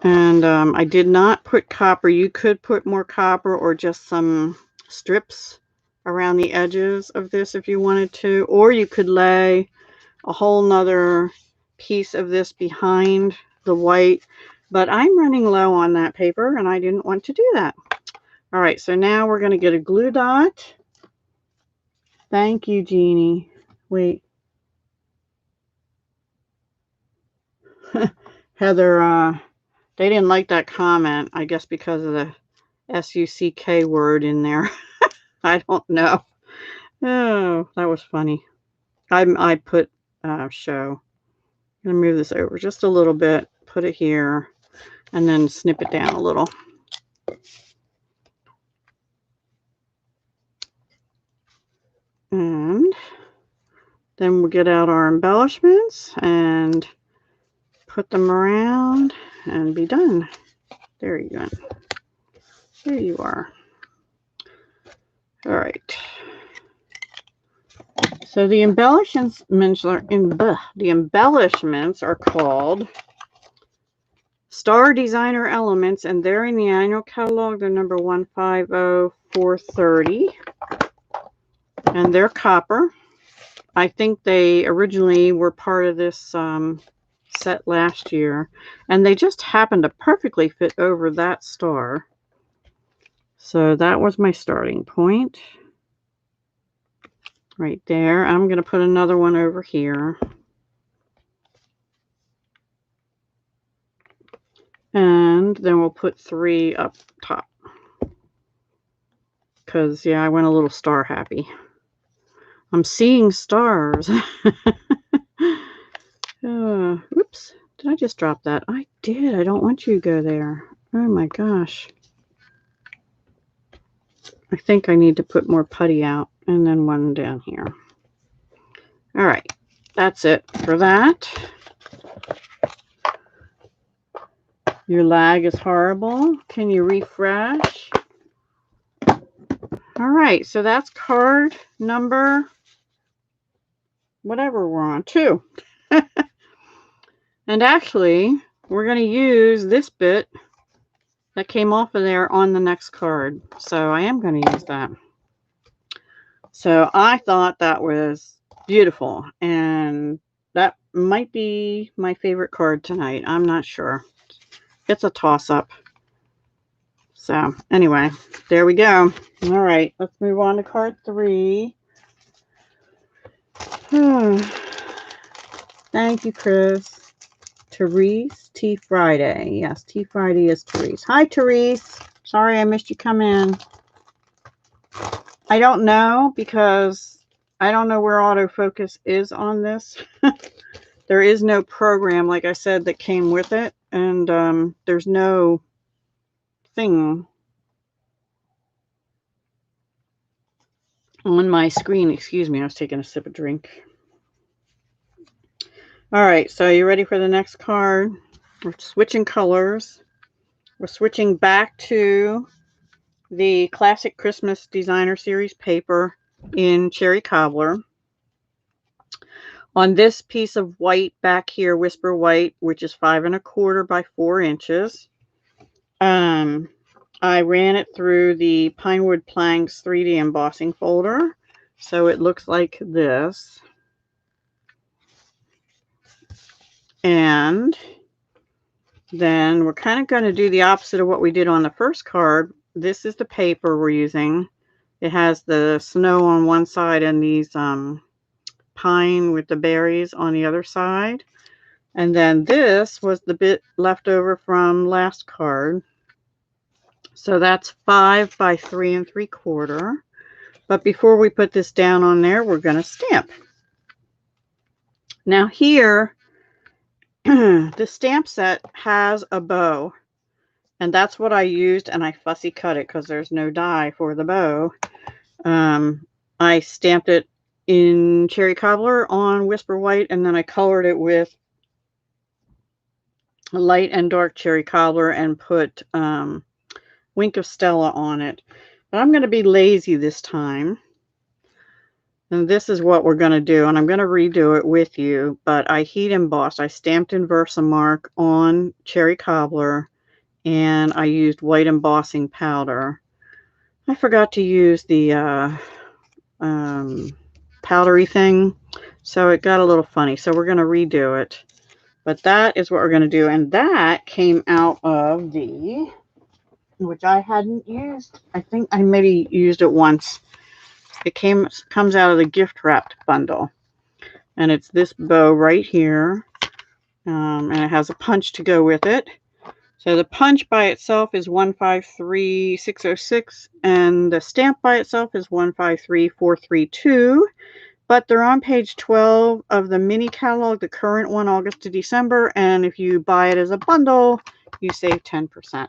Speaker 1: And I did not put copper. You could put more copper or just some strips around the edges of this if you wanted to. Or you could lay a whole nother piece of this behind the white. But I'm running low on that paper and I didn't want to do that. All right, so now we're going to get a glue dot. Thank you, Jeannie. Wait. Heather, they didn't like that comment, I guess because of the S-U-C-K word in there. I don't know. Oh, that was funny. I put show. I'm going to move this over just a little bit, put it here, and then snip it down a little. And then we'll get out our embellishments and put them around and be done. There you go. There you are. All right. So the embellishments are called Star Designer Elements, and they're in the annual catalog. They're number 150430, and they're copper. I think they originally were part of this set last year, and they just happened to perfectly fit over that star. So that was my starting point. Right there. I'm going to put another one over here. And then we'll put 3 up top. Because, yeah, I went a little star happy. I'm seeing stars. Oops. Did I just drop that? I did. I don't want you to go there. Oh my gosh. I think I need to put more putty out. and then one down here. All right, that's it for that. Your lag is horrible. Can you refresh? All right, so that's card number, whatever we're on, 2. And actually, we're going to use this bit that came off of there on the next card. So I am going to use that. So I thought that was beautiful. And that might be my favorite card tonight. I'm not sure. It's a toss-up. So anyway, there we go. All right, let's move on to card 3. Thank you, Chris. Therese T. Friday. Yes, T. Friday is Therese. Hi, Therese. Sorry I missed you come in. I don't know because I don't know where autofocus is on this. There is no program, like I said, that came with it. And there's no thing on my screen. Excuse me, I was taking a sip of drink. All right, so you ready for the next card? We're switching colors. We're switching back to the Classic Christmas Designer Series paper in Cherry Cobbler. On this piece of white back here, Whisper White, which is 5 1/4 by 4 inches, I ran it through the Pinewood Planks 3D embossing folder. So it looks like this. And then we're kind of going to do the opposite of what we did on the first card. This is the paper we're using. It has the snow on one side and these pine with the berries on the other side. And then this was the bit left over from last card. So that's 5 by 3 3/4. But before we put this down on there, we're going to stamp. Now here, the stamp set has a bow, and that's what I used, and I fussy cut it because there's no die for the bow. I stamped it in Cherry Cobbler on Whisper White, and then I colored it with light and dark Cherry Cobbler and put Wink of Stella on it. But I'm going to be lazy this time. And this is what we're going to do, and I'm going to redo it with you, but I heat embossed. I stamped in Versamark on Cherry Cobbler, and I used white embossing powder. I forgot to use the powdery thing, so it got a little funny. So we're going to redo it, but that is what we're going to do, and that came out of the, which I hadn't used. I think I maybe used it once. It comes out of the gift wrapped bundle, and it's this bow right here, and it has a punch to go with it. So the punch by itself is 153606, and the stamp by itself is 153432. But they're on page 12 of the mini catalog, the current one, August to December, and if you buy it as a bundle, you save 10%.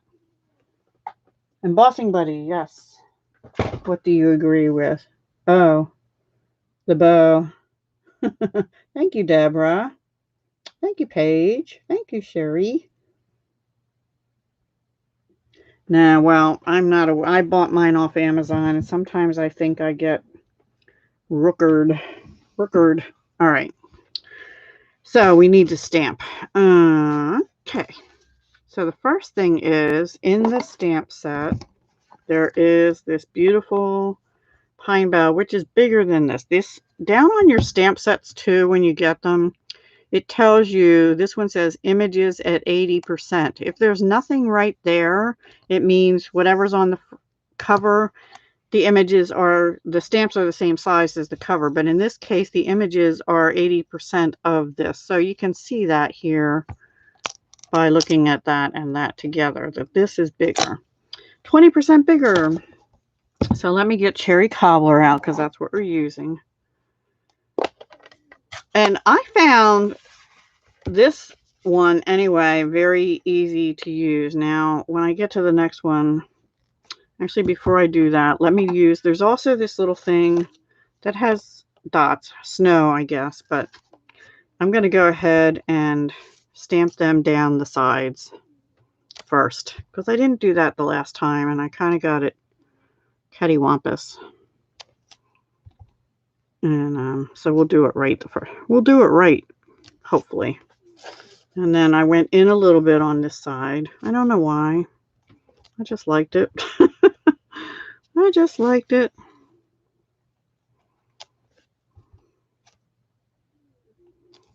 Speaker 1: Embossing Buddy, yes. What do you agree with? Oh, the bow. Thank you, Deborah. Thank you, Paige. Thank you, Sherry. Nah, well, I bought mine off Amazon, and sometimes I think I get rookered. All right. So we need to stamp. Okay. So the first thing is, in the stamp set, there is this beautiful pine bough, which is bigger than this. This down on your stamp sets too, when you get them, it tells you, this one says images at 80%. If there's nothing right there, it means whatever's on the cover, the images are, the stamps are the same size as the cover. But in this case, the images are 80% of this. So you can see that here by looking at that and that together, that this is bigger, 20% bigger. So let me get Cherry Cobbler out because that's what we're using. And I found this one anyway very easy to use. Now, when I get to the next one, actually before I do that, let me use, there's also this little thing that has dots, snow, I guess, but I'm going to go ahead and stamp them down the sides first, because I didn't do that the last time, and I kind of got it cattywampus. And so we'll do it right. We'll do it right, hopefully. And then I went in a little bit on this side. I don't know why. I just liked it. I just liked it.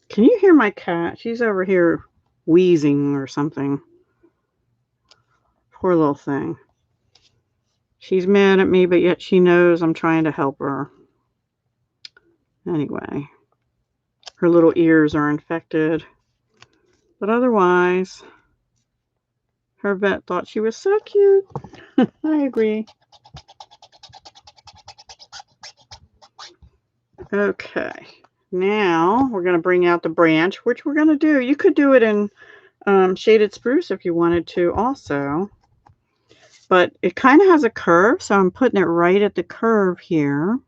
Speaker 1: Can you hear my cat? She's over here wheezing or something. Poor little thing. She's mad at me, but yet she knows I'm trying to help her. Anyway, her little ears are infected. But otherwise, her vet thought she was so cute. I agree. Okay. Now we're going to bring out the branch, which we're going to do. You could do it in shaded spruce if you wanted to also. But it kind of has a curve, so I'm putting it right at the curve here.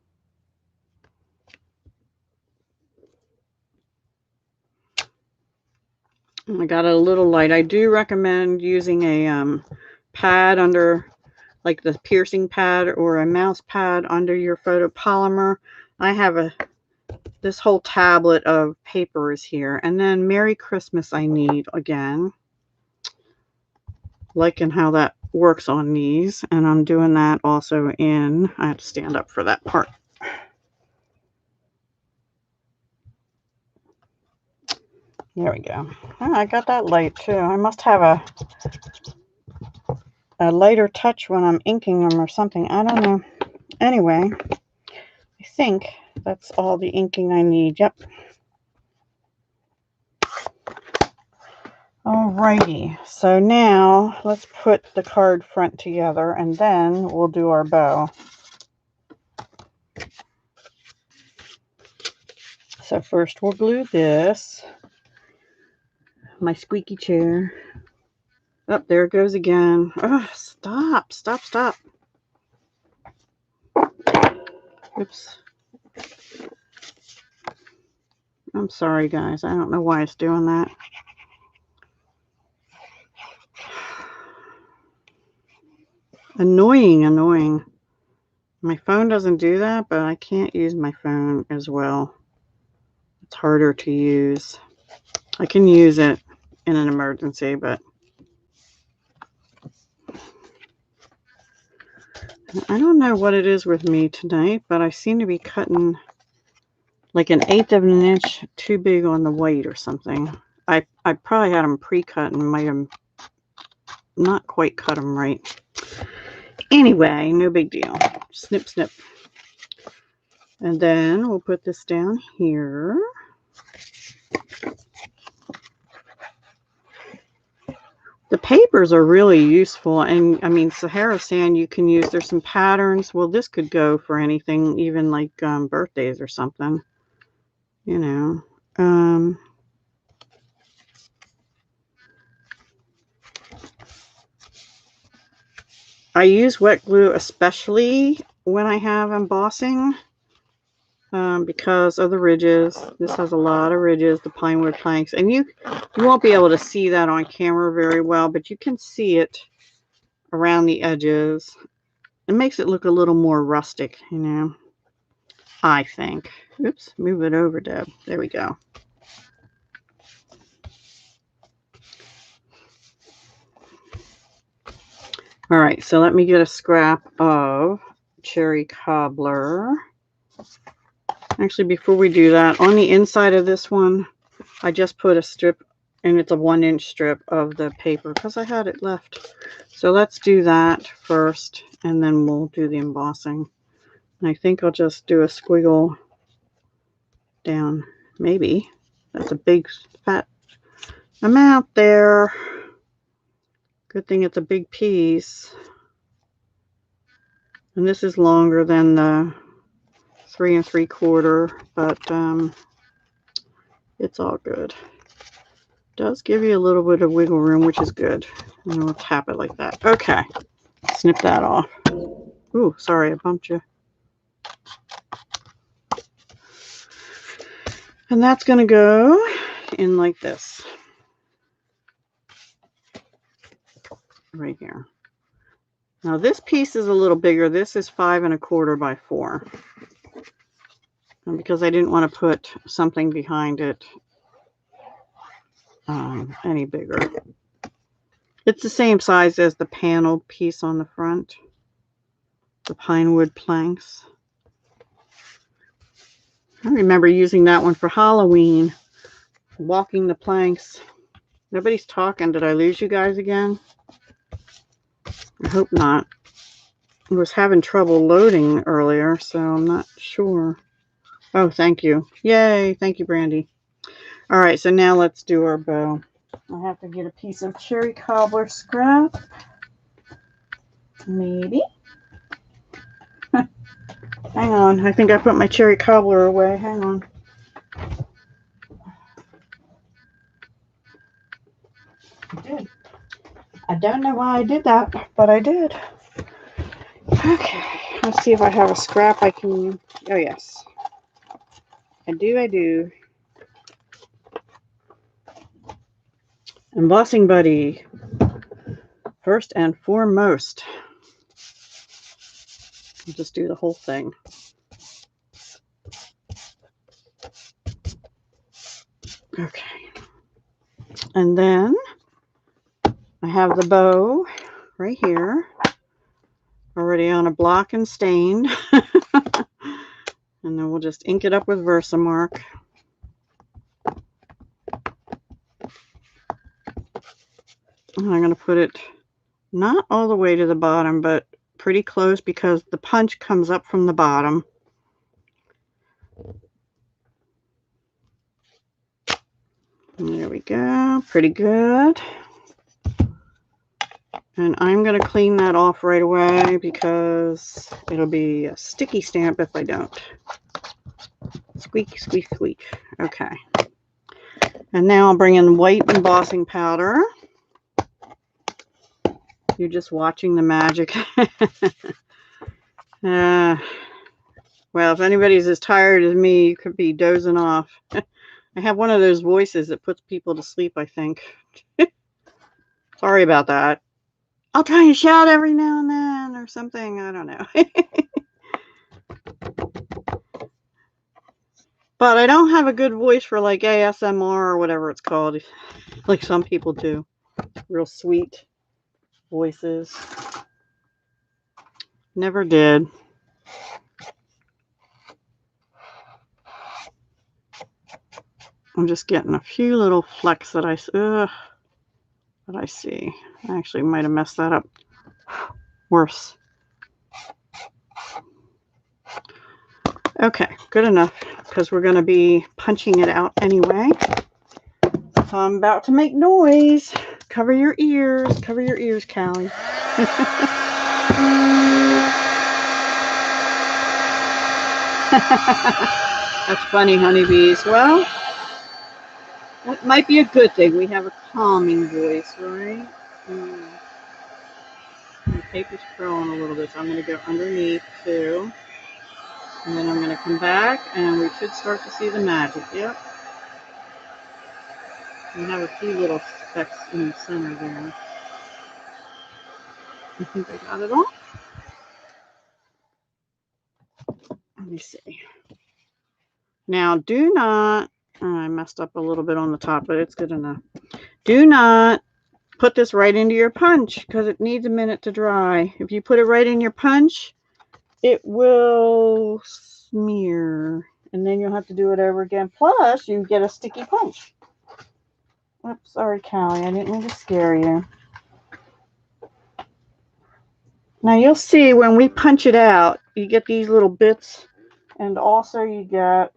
Speaker 1: I got it a little light. I do recommend using a pad under, like the piercing pad or a mouse pad under your photopolymer. I have this whole tablet of papers here. And then Merry Christmas I need again. Liking how that works on these. And I'm doing that also in, I have to stand up for that part. There we go. Oh, I got that light too. I must have a lighter touch when I'm inking them or something. I don't know. Anyway, I think that's all the inking I need. Yep. Alrighty. So now let's put the card front together and then we'll do our bow. So first we'll glue this. My squeaky chair. Oh, there it goes again. Oh, stop, stop, stop. Oops. I'm sorry, guys. I don't know why it's doing that. Annoying, annoying. My phone doesn't do that, but I can't use my phone as well. It's harder to use. I can use it in an emergency, but I don't know what it is with me tonight, but I seem to be cutting like 1/8 of an inch too big on the white or something. I probably had them pre-cut and might have not quite cut them right. Anyway, no big deal. Snip, snip. And then we'll put this down here. The papers are really useful, and I mean, Sahara sand you can use. There's some patterns. Well, this could go for anything, even like birthdays or something, you know. I use wet glue especially when I have embossing because of the ridges. This has a lot of ridges, the pine wood planks, and you won't be able to see that on camera very well, but you can see it around the edges. It makes it look a little more rustic, you know, I think. Oops, move it over, Deb. There we go. All right, so let me get a scrap of cherry cobbler. Actually, before we do that, on the inside of this one, I just put a strip, and it's a 1-inch strip of the paper because I had it left. So let's do that first, and then we'll do the embossing. And I think I'll just do a squiggle down. Maybe. That's a big, fat amount there. Good thing it's a big piece. And this is longer than the 3 3/4, but it's all good. It does give you a little bit of wiggle room, which is good. And we'll tap it like that. Okay, snip that off. Ooh, sorry, I bumped you. And that's going to go in like this. Right here. Now this piece is a little bigger. This is 5 1/4 by 4. And because I didn't want to put something behind it any bigger. It's the same size as the paneled piece on the front. The pine wood planks. I remember using that one for Halloween. Walking the planks. Nobody's talking. Did I lose you guys again? I hope not. I was having trouble loading earlier, so I'm not sure. Oh, thank you. Yay. Thank you, Brandy. All right, so now let's do our bow. I have to get a piece of cherry cobbler scrap. Maybe. Hang on. I think I put my cherry cobbler away. Hang on. I did. I don't know why I did that, but I did. Okay. Let's see if I have a scrap I can... Oh, yes. I do. Embossing Buddy. First and foremost. I'll just do the whole thing. Okay. And then I have the bow right here. Already on a block and stained. And then we'll just ink it up with Versamark. And I'm going to put it not all the way to the bottom, but pretty close because the punch comes up from the bottom. There we go. Pretty good. And I'm going to clean that off right away because it'll be a sticky stamp if I don't. Squeak, squeak, squeak. Okay. And now I'll bring in white embossing powder. You're just watching the magic. Well, if anybody's as tired as me, you could be dozing off. I have one of those voices that puts people to sleep, I think. Sorry about that. I'll try and shout every now and then or something. I don't know. But I don't have a good voice for like ASMR or whatever it's called. Like some people do. Real sweet voices. Never did. I'm just getting a few little flecks that I see. I actually might have messed that up worse. Okay, good enough because we're going to be punching it out anyway. So I'm about to make noise. Cover your ears. Cover your ears, Callie. That's funny, honeybees. Well, that might be a good thing. We have a calming voice, right? The paper's curling a little bit, so I'm going to go underneath too. And then I'm going to come back and we should start to see the magic. Yep. We have a few little specks in the center there. I think I got it all. Let me see. Now, do not, I messed up a little bit on the top, but it's good enough. Do not put this right into your punch because it needs a minute to dry. If you put it right in your punch, it will smear. And then you'll have to do it over again. Plus, you get a sticky punch. Oops, sorry, Callie. I didn't mean to scare you. Now, you'll see when we punch it out, you get these little bits. And also you get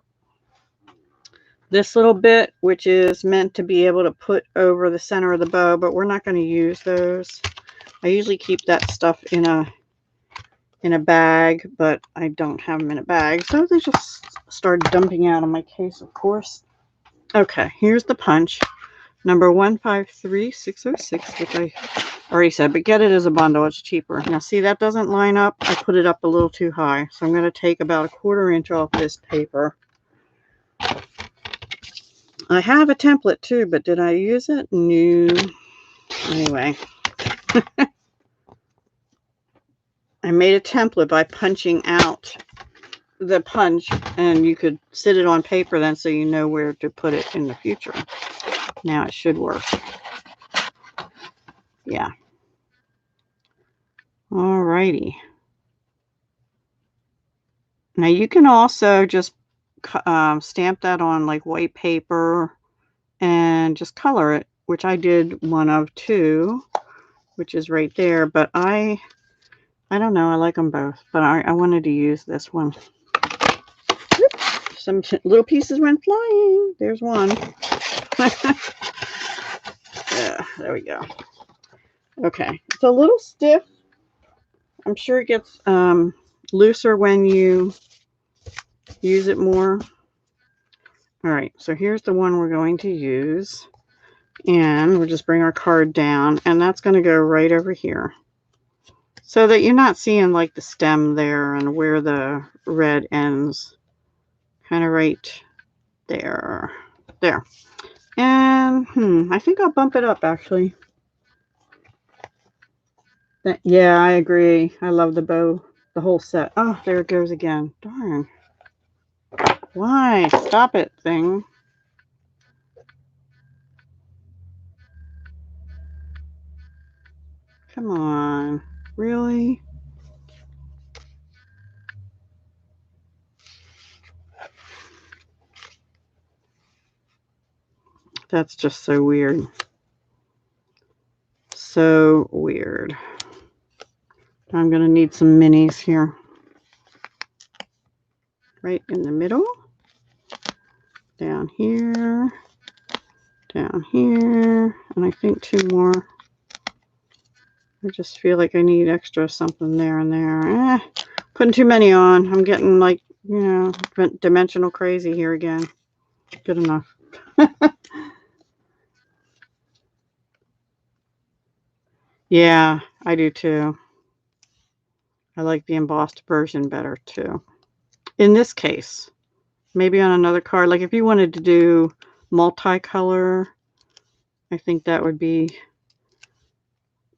Speaker 1: this little bit, which is meant to be able to put over the center of the bow, but we're not going to use those. I usually keep that stuff in a bag, but I don't have them in a bag, so they just started dumping out of my case, of course. Okay, here's the punch, number 153606, which I already said, but get it as a bundle, it's cheaper. Now see, that doesn't line up. I put it up a little too high, so I'm going to take about 1/4 inch off this paper. I have a template too, but did I use it? No. Anyway. I made a template by punching out the punch, and you could sit it on paper then so you know where to put it in the future. Now it should work. Yeah. Alrighty. Now you can also just stamp that on like white paper and just color it, which I did one of two, which is right there. But I don't know. I like them both, but I wanted to use this one. Some little pieces went flying. There's one. Yeah, there we go. Okay, it's a little stiff. I'm sure it gets looser when you use it more. All right, so here's the one we're going to use. And we'll just bring our card down, and that's going to go right over here. So that you're not seeing like the stem there and where the red ends. Kind of right there. There. And I think I'll bump it up actually. Yeah, I agree. I love the bow, the whole set. Oh, there it goes again. Darn. Why? Stop it, thing. Come on. Really? That's just so weird. So weird. I'm going to need some minis here. Right in the middle. Down here. Down here. And I think two more. I just feel like I need extra something there and there. Putting too many on. I'm getting like, you know, dimensional crazy here again. Good enough. Yeah, I do too. I like the embossed version better too. In this case, maybe on another card, like if you wanted to do multicolor, I think that would be,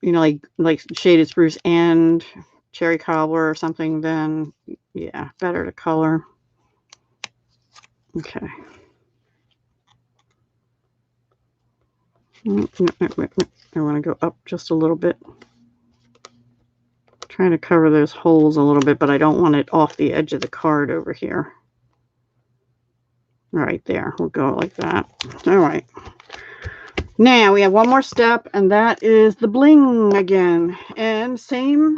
Speaker 1: you know, like shaded spruce and cherry cobbler or something, then yeah, better to color. Okay. I want to go up just a little bit. Trying to cover those holes a little bit, but I don't want it off the edge of the card over here. Right there. We'll go like that. All right. Now we have one more step, and that is the bling again. And same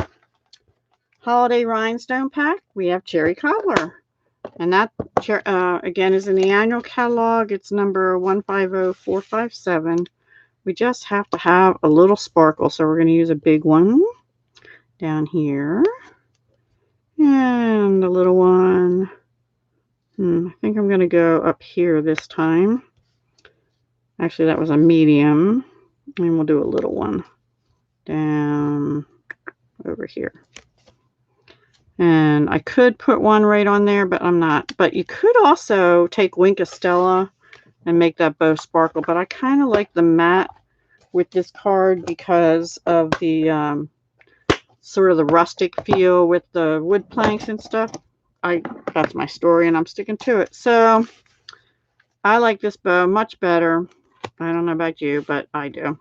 Speaker 1: holiday rhinestone pack. We have cherry cobbler. And that, again, is in the annual catalog. It's number 150457. We just have to have a little sparkle, so we're going to use a big one down here. And a little one. I think I'm going to go up here this time. Actually, that was a medium. And we'll do a little one down over here. And I could put one right on there, but I'm not. But you could also take Wink of Stella and make that bow sparkle. But I kind of like the matte with this card because of the sort of the rustic feel with the wood planks and stuff. That's my story, and I'm sticking to it. So I like this bow much better. I don't know about you, but I do.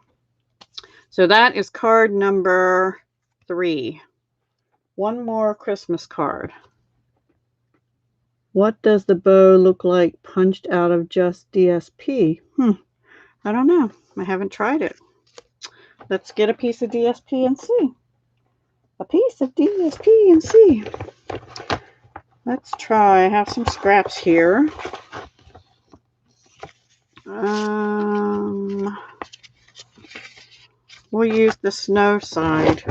Speaker 1: So that is card number 3. One more Christmas card. What does the bow look like punched out of just DSP? I don't know. I haven't tried it. Let's get a piece of DSP and see. A piece of DSP and see. Let's try. I have some scraps here. We'll use the snow side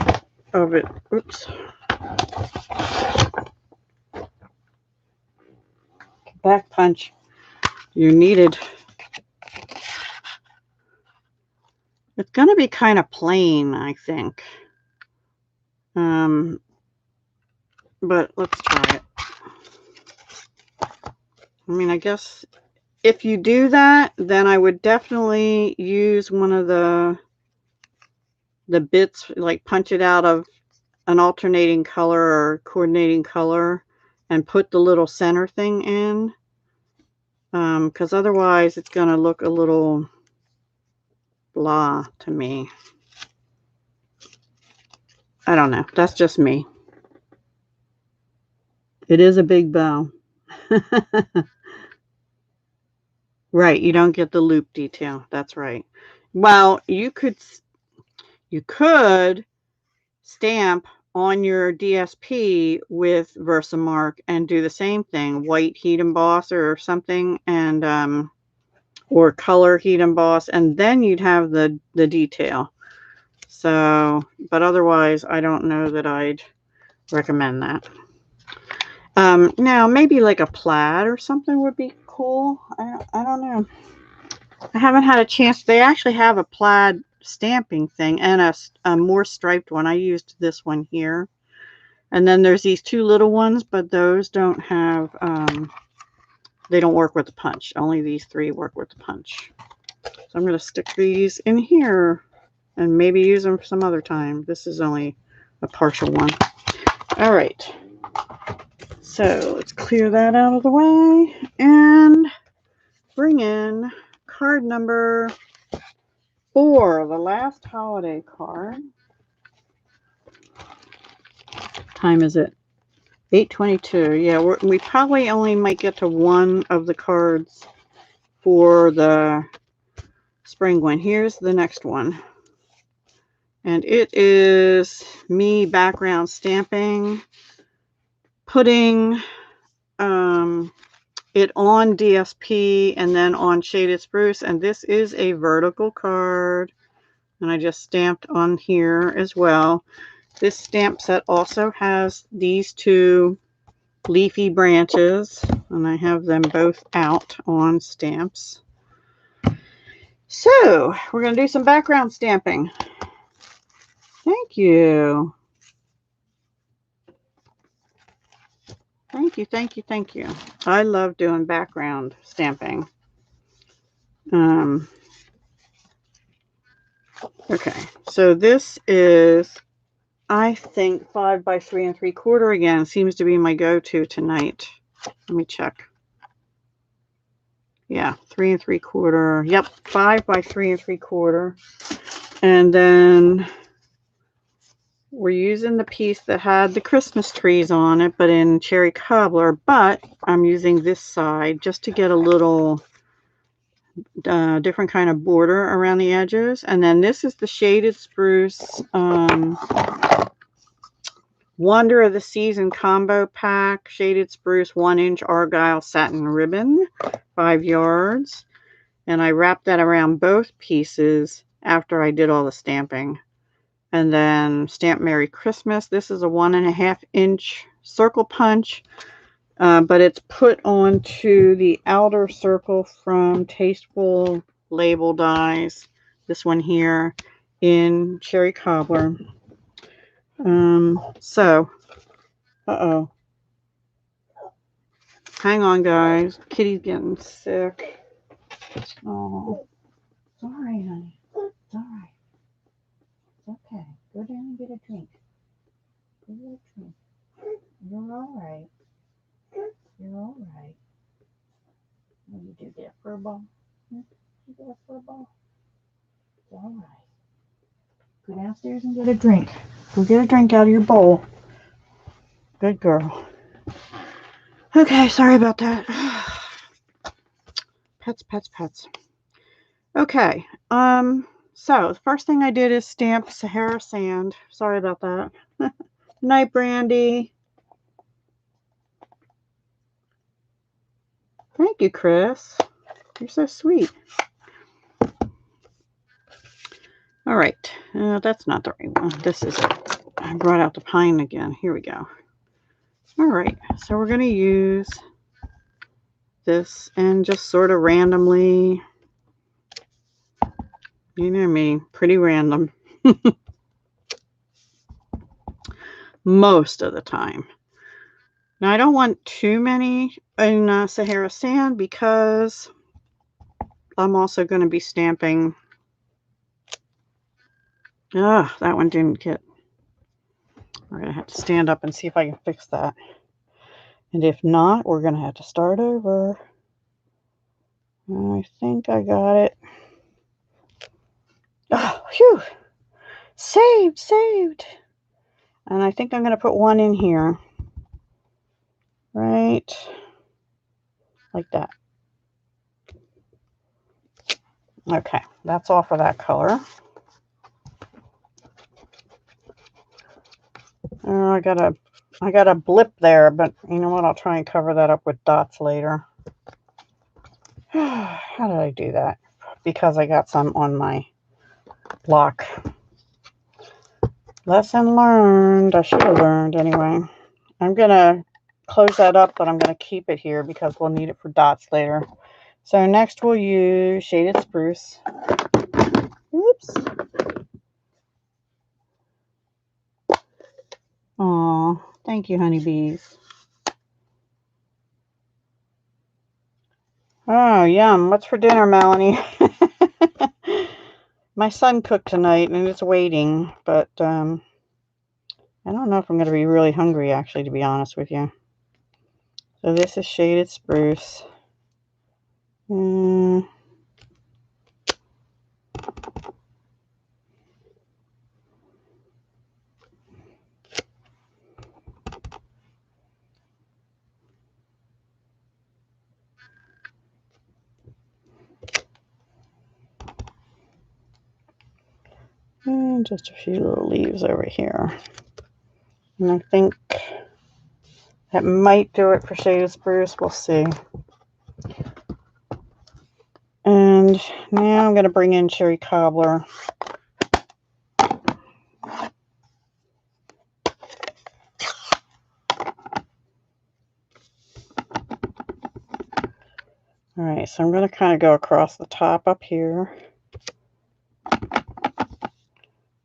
Speaker 1: of it. Oops. Back punch. You needed. It's going to be kind of plain, I think. But let's try it. I mean, I guess if you do that, then I would definitely use one of the bits, like punch it out of an alternating color or coordinating color and put the little center thing in, because otherwise it's going to look a little blah to me. I don't know. That's just me. It is a big bow. Right, you don't get the loop detail. That's right. Well, you could stamp on your DSP with Versamark and do the same thing, white heat emboss or something, and or color heat emboss, and then you'd have the detail. So, but otherwise, I don't know that I'd recommend that. Now maybe like a plaid or something would be cool. I don't know. I haven't had a chance. They actually have a plaid stamping thing and a more striped one. I used this one here. And then there's these two little ones, but those don't have, they don't work with the punch. Only these three work with the punch. So I'm going to stick these in here and maybe use them some other time. This is only a partial one. All right. So let's clear that out of the way and bring in card number 4, the last holiday card. Time is it? 8:22. Yeah, we probably only might get to one of the cards for the spring one. Here's the next one. And it is me background stamping, putting it on DSP and then on Shaded Spruce. And this is a vertical card. And I just stamped on here as well. This stamp set also has these two leafy branches, and I have them both out on stamps. So we're going to do some background stamping. Thank you. Thank you, thank you, thank you. I love doing background stamping. Okay, so this is, I think, 5 by 3 3/4 again. Seems to be my go-to tonight. Let me check. Yeah, 3 3/4. Yep, 5 by 3 3/4. And then we're using the piece that had the Christmas trees on it, but in cherry cobbler. But I'm using this side just to get a little different kind of border around the edges. And then this is the Shaded Spruce Wonder of the Season combo pack, Shaded Spruce 1-inch Argyle satin ribbon, 5 yards. And I wrapped that around both pieces after I did all the stamping. And then Stamp Merry Christmas. This is a 1.5-inch circle punch, but it's put onto the outer circle from Tasteful Label Dies. This one here in cherry cobbler. So, hang on, guys. Kitty's getting sick. Oh, sorry, honey. It's all right. It's okay. Go down and get a drink. Go get a drink. You're all right. You're all right. What did you get, for a ball? You get a fur ball? It's all right. Go downstairs and get a drink. Go get a drink out of your bowl. Good girl. Okay, sorry about that. Pets, pets, pets. Okay. So the first thing I did is stamp Sahara Sand. Sorry about that. Night, Brandy. Thank you, Chris. You're so sweet. All right. That's not the right one. This is it. I brought out the pine again. Here we go. All right. So we're going to use this and just sort of randomly, you know me, pretty random. Most of the time. Now I don't want too many in Sahara Sand because I'm also going to be stamping. Ah, that one didn't get. We're going to have to stand up and see if I can fix that. And if not, we're going to have to start over. I think I got it. Oh, phew. Saved. And I think I'm going to put one in here. Right. Like that. Okay, that's all for that color. Oh, I got a blip there, but you know what? I'll try and cover that up with dots later. How did I do that? Because I got some on my block. Lesson learned. I should have learned anyway. I'm going to close that up, but I'm going to keep it here because we'll need it for dots later. So next we'll use Shaded Spruce. Oops. Aw, thank you, honeybees. Oh, yum. What's for dinner, Melanie? My son cooked tonight and it's waiting, but I don't know if I'm going to be really hungry, actually, to be honest with you. So this is Shaded Spruce. And just a few little leaves over here. And I think that might do it for Shaded Spruce. We'll see. And now I'm going to bring in Cherry Cobbler. All right, so I'm going to kind of go across the top up here.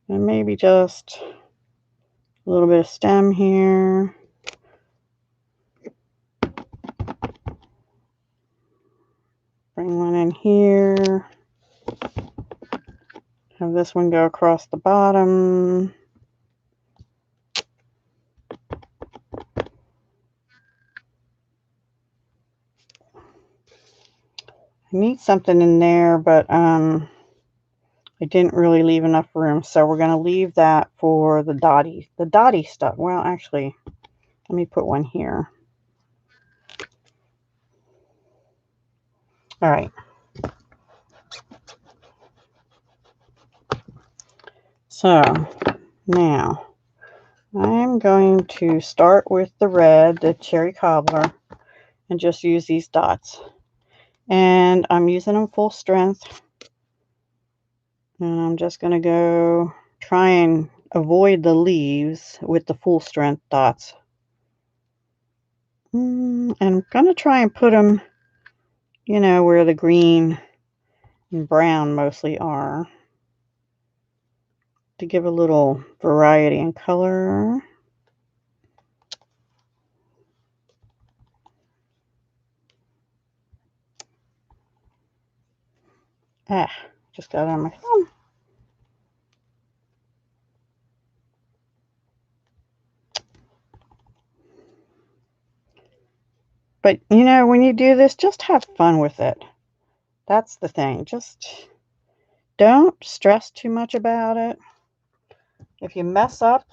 Speaker 1: And maybe just a little bit of stem here. Bring one in here. Have this one go across the bottom. I need something in there, but I didn't really leave enough room, so we're going to leave that for the dotty stuff. Well, actually, let me put one here. All right. So now I'm going to start with the red, the Cherry Cobbler, and just use these dots. And I'm using them full strength. And I'm just going to go try and avoid the leaves with the full strength dots. And I'm going to try and put them, you know, where the green and brown mostly are, to give a little variety in color. Just got it on my phone. But, you know, when you do this, just have fun with it. That's the thing. Just don't stress too much about it. If you mess up,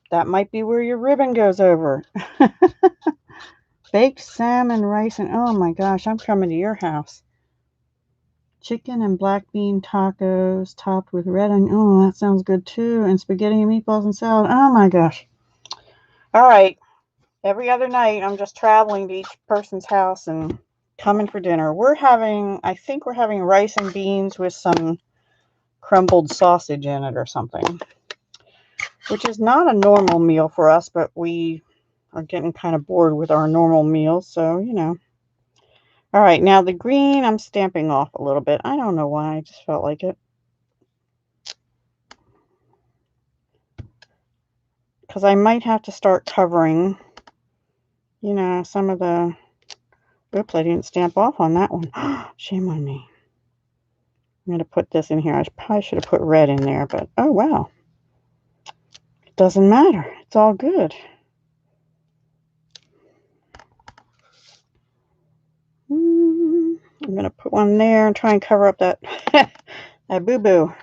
Speaker 1: that might be where your ribbon goes over. Baked salmon, rice, and oh my gosh, I'm coming to your house. Chicken and black bean tacos topped with red onion. Oh, that sounds good too. And spaghetti and meatballs and salad. Oh my gosh. All right. Every other night, I'm just traveling to each person's house and coming for dinner. I think we're having rice and beans with some crumbled sausage in it or something, which is not a normal meal for us, but we are getting kind of bored with our normal meals, so, you know. All right, now the green, I'm stamping off a little bit. I don't know why, I just felt like it. Because I might have to start covering, you know, some of the... Oops, I didn't stamp off on that one. Shame on me. I'm going to put this in here. I probably should have put red in there, but oh wow. It doesn't matter. It's all good. I'm going to put one there and try and cover up that, that boo-boo.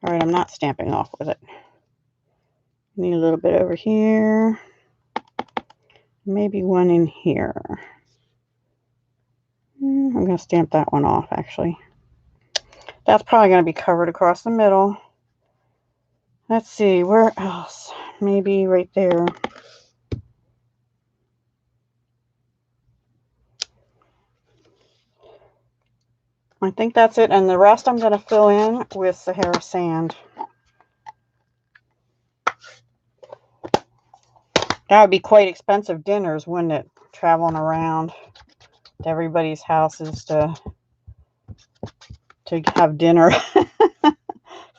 Speaker 1: All right, I'm not stamping off with it. Need a little bit over here. Maybe one in here. I'm going to stamp that one off, actually. That's probably going to be covered across the middle. Let's see, where else? Maybe right there. I think that's it, and the rest I'm going to fill in with Sahara sand. That would be quite expensive dinners, wouldn't it? Traveling around to everybody's houses to have dinner.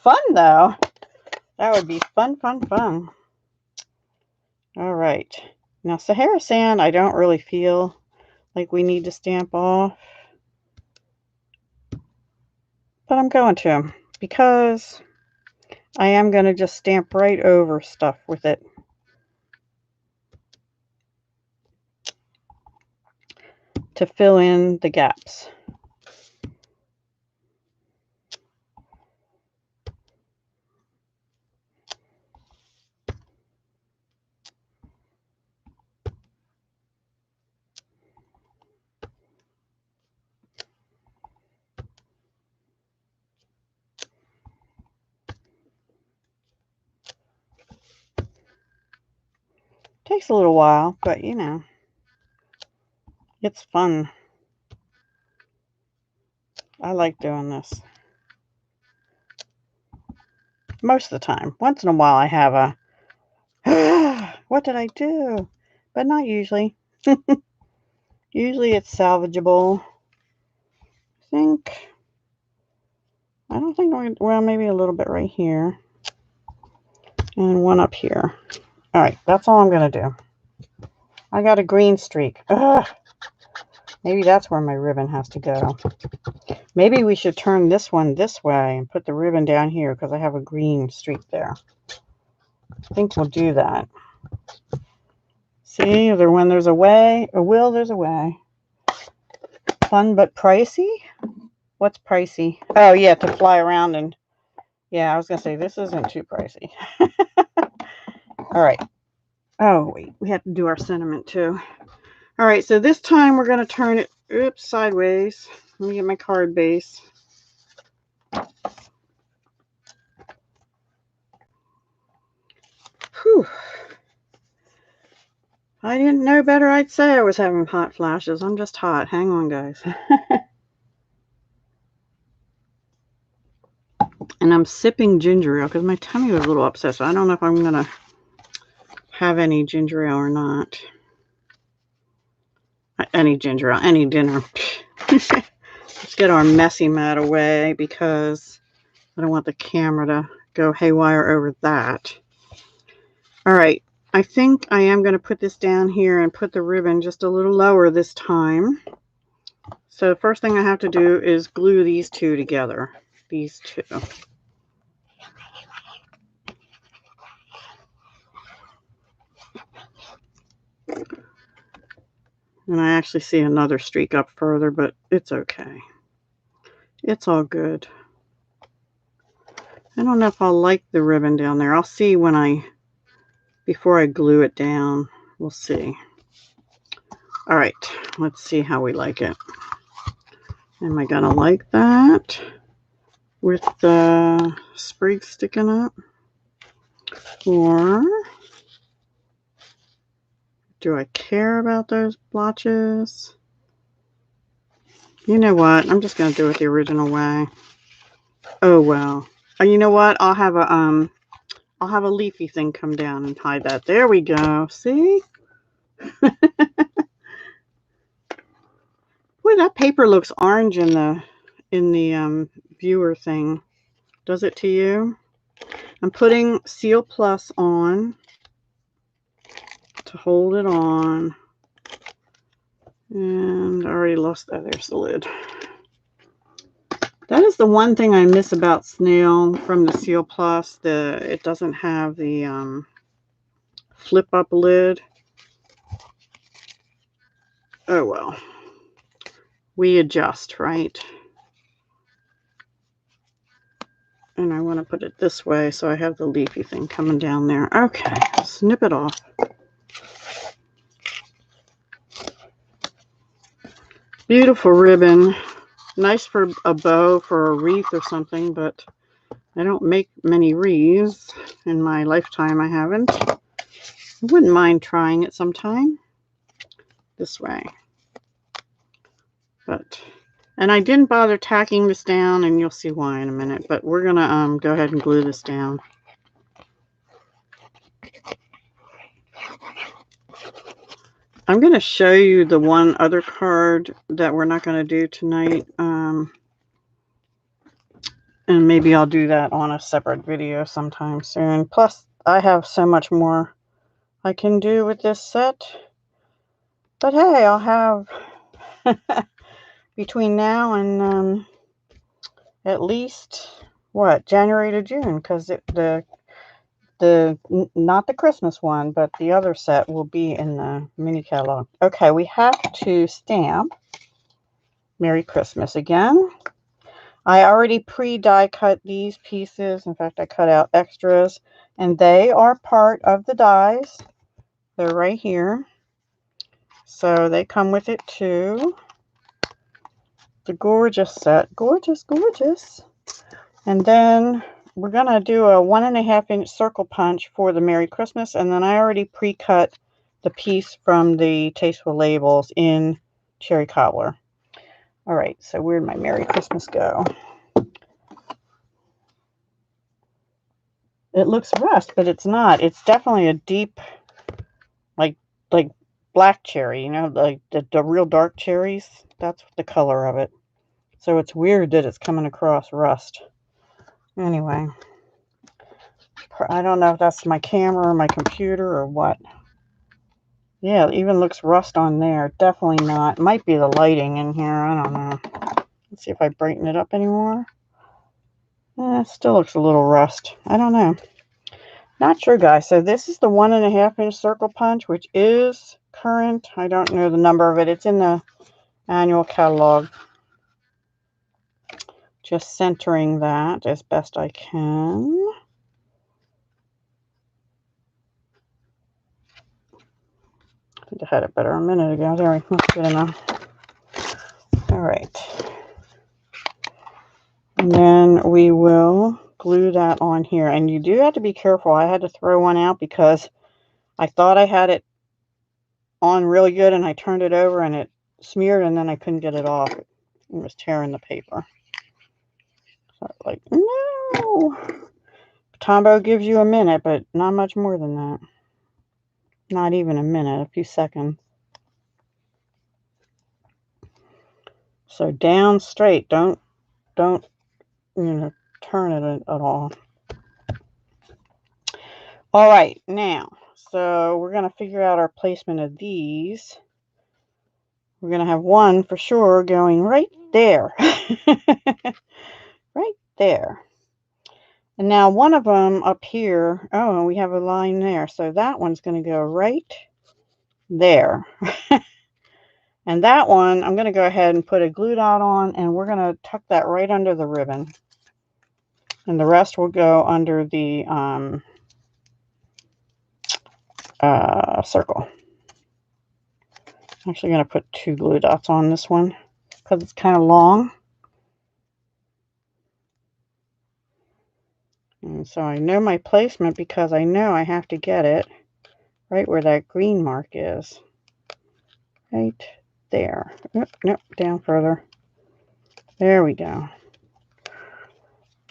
Speaker 1: Fun, though. That would be fun, fun, fun. All right. Now, Sahara sand, I don't really feel like we need to stamp off. But I'm going to, because I am going to just stamp right over stuff with it. To fill in the gaps. Takes a little while, but you know, it's fun. I like doing this. Most of the time. Once in a while I have a, what did I do? But not usually. Usually it's salvageable. I don't think, well, maybe a little bit right here. And one up here. All right, that's all I'm going to do. I got a green streak. Ugh. Maybe that's where my ribbon has to go. Maybe we should turn this one this way and put the ribbon down here because I have a green streak there. I think we'll do that. See, when there's a way, a will, there's a way. Fun but pricey? What's pricey? Oh, yeah, to fly around and... Yeah, I was going to say, this isn't too pricey. All right. Oh, wait, we have to do our sentiment too. All right, so this time we're going to turn it, oops, sideways. Let me get my card base. Whew. I didn't know better. I'd say I was having hot flashes. I'm just hot. Hang on, guys. And I'm sipping ginger ale because my tummy was a little upset. So I don't know if I'm going to have any ginger ale or not. Any ginger ale, any dinner. Let's get our messy mat away because I don't want the camera to go haywire over that. All right. I think I am going to put this down here and put the ribbon just a little lower this time. So the first thing I have to do is glue these two together. These two. And I actually see another streak up further, but it's okay. It's all good. I don't know if I'll like the ribbon down there. I'll see before I glue it down. We'll see. All right, let's see how we like it. Am I gonna like that with the sprig sticking up? Or do I care about those blotches? You know what? I'm just gonna do it the original way. Oh well. You know what? I'll have a leafy thing come down and hide that. There we go. See? Boy, that paper looks orange in the viewer thing. Does it to you? I'm putting Seal Plus on to hold it on. And I already lost that. There's the lid. the one thing I miss about Snail from the Seal Plus. It doesn't have the flip up lid. Oh well. We adjust, right? And I want to put it this way so I have the leafy thing coming down there. Okay, snip it off. Beautiful ribbon. Nice for a bow, for a wreath or something, but I don't make many wreaths in my lifetime. I haven't. I wouldn't mind trying it sometime. This way. And I didn't bother tacking this down, and you'll see why in a minute, but we're going to go ahead and glue this down. I'm going to show you the one other card that we're not going to do tonight, and maybe I'll do that on a separate video sometime soon. Plus, I have so much more I can do with this set. But hey, I'll have between now and at least, what, January to June, because not the Christmas one, but the other set will be in the mini catalog. Okay, we have to stamp Merry Christmas again. I already pre-die cut these pieces. In fact, I cut out extras, and they are part of the dies. They're right here. So they come with it too. The gorgeous set. Gorgeous, gorgeous. And then we're going to do a 1.5-inch circle punch for the Merry Christmas. And then I already pre-cut the piece from the Tasteful Labels in Cherry Cobbler. All right, so where'd my Merry Christmas go? It looks rust, but it's not. It's definitely a deep, like black cherry, you know, like the real dark cherries. That's the color of it. So it's weird that it's coming across rust. Anyway, I don't know if that's my camera or my computer or what. Yeah, it even looks rust on there. Definitely not. It might be the lighting in here. I don't know. Let's see if I brighten it up anymore. It still looks a little rust. I don't know. Not sure, guys. So this is the 1.5-inch circle punch, which is current. I don't know the number of it. It's in the annual catalog. Just centering that as best I can. I think I had it better a minute ago. There we go. That's good enough. All right. And then we will glue that on here. And you do have to be careful. I had to throw one out because I thought I had it on really good and I turned it over and it smeared and then I couldn't get it off. It was tearing the paper. So I was like, no. Tombow gives you a minute, but not much more than that. Not even a minute, a few seconds. So down straight. Don't turn it at all. All right, now, so we're going to figure out our placement of these. We're going to have one for sure going right there. Right there. And now one of them up here, oh, and we have a line there. So that one's going to go right there. And that one, I'm going to go ahead and put a glue dot on, and we're going to tuck that right under the ribbon. And the rest will go under the circle. I'm actually going to put 2 glue dots on this one because it's kind of long. And so I know my placement because I know I have to get it right where that green mark is. Right there. Nope, down further. There we go.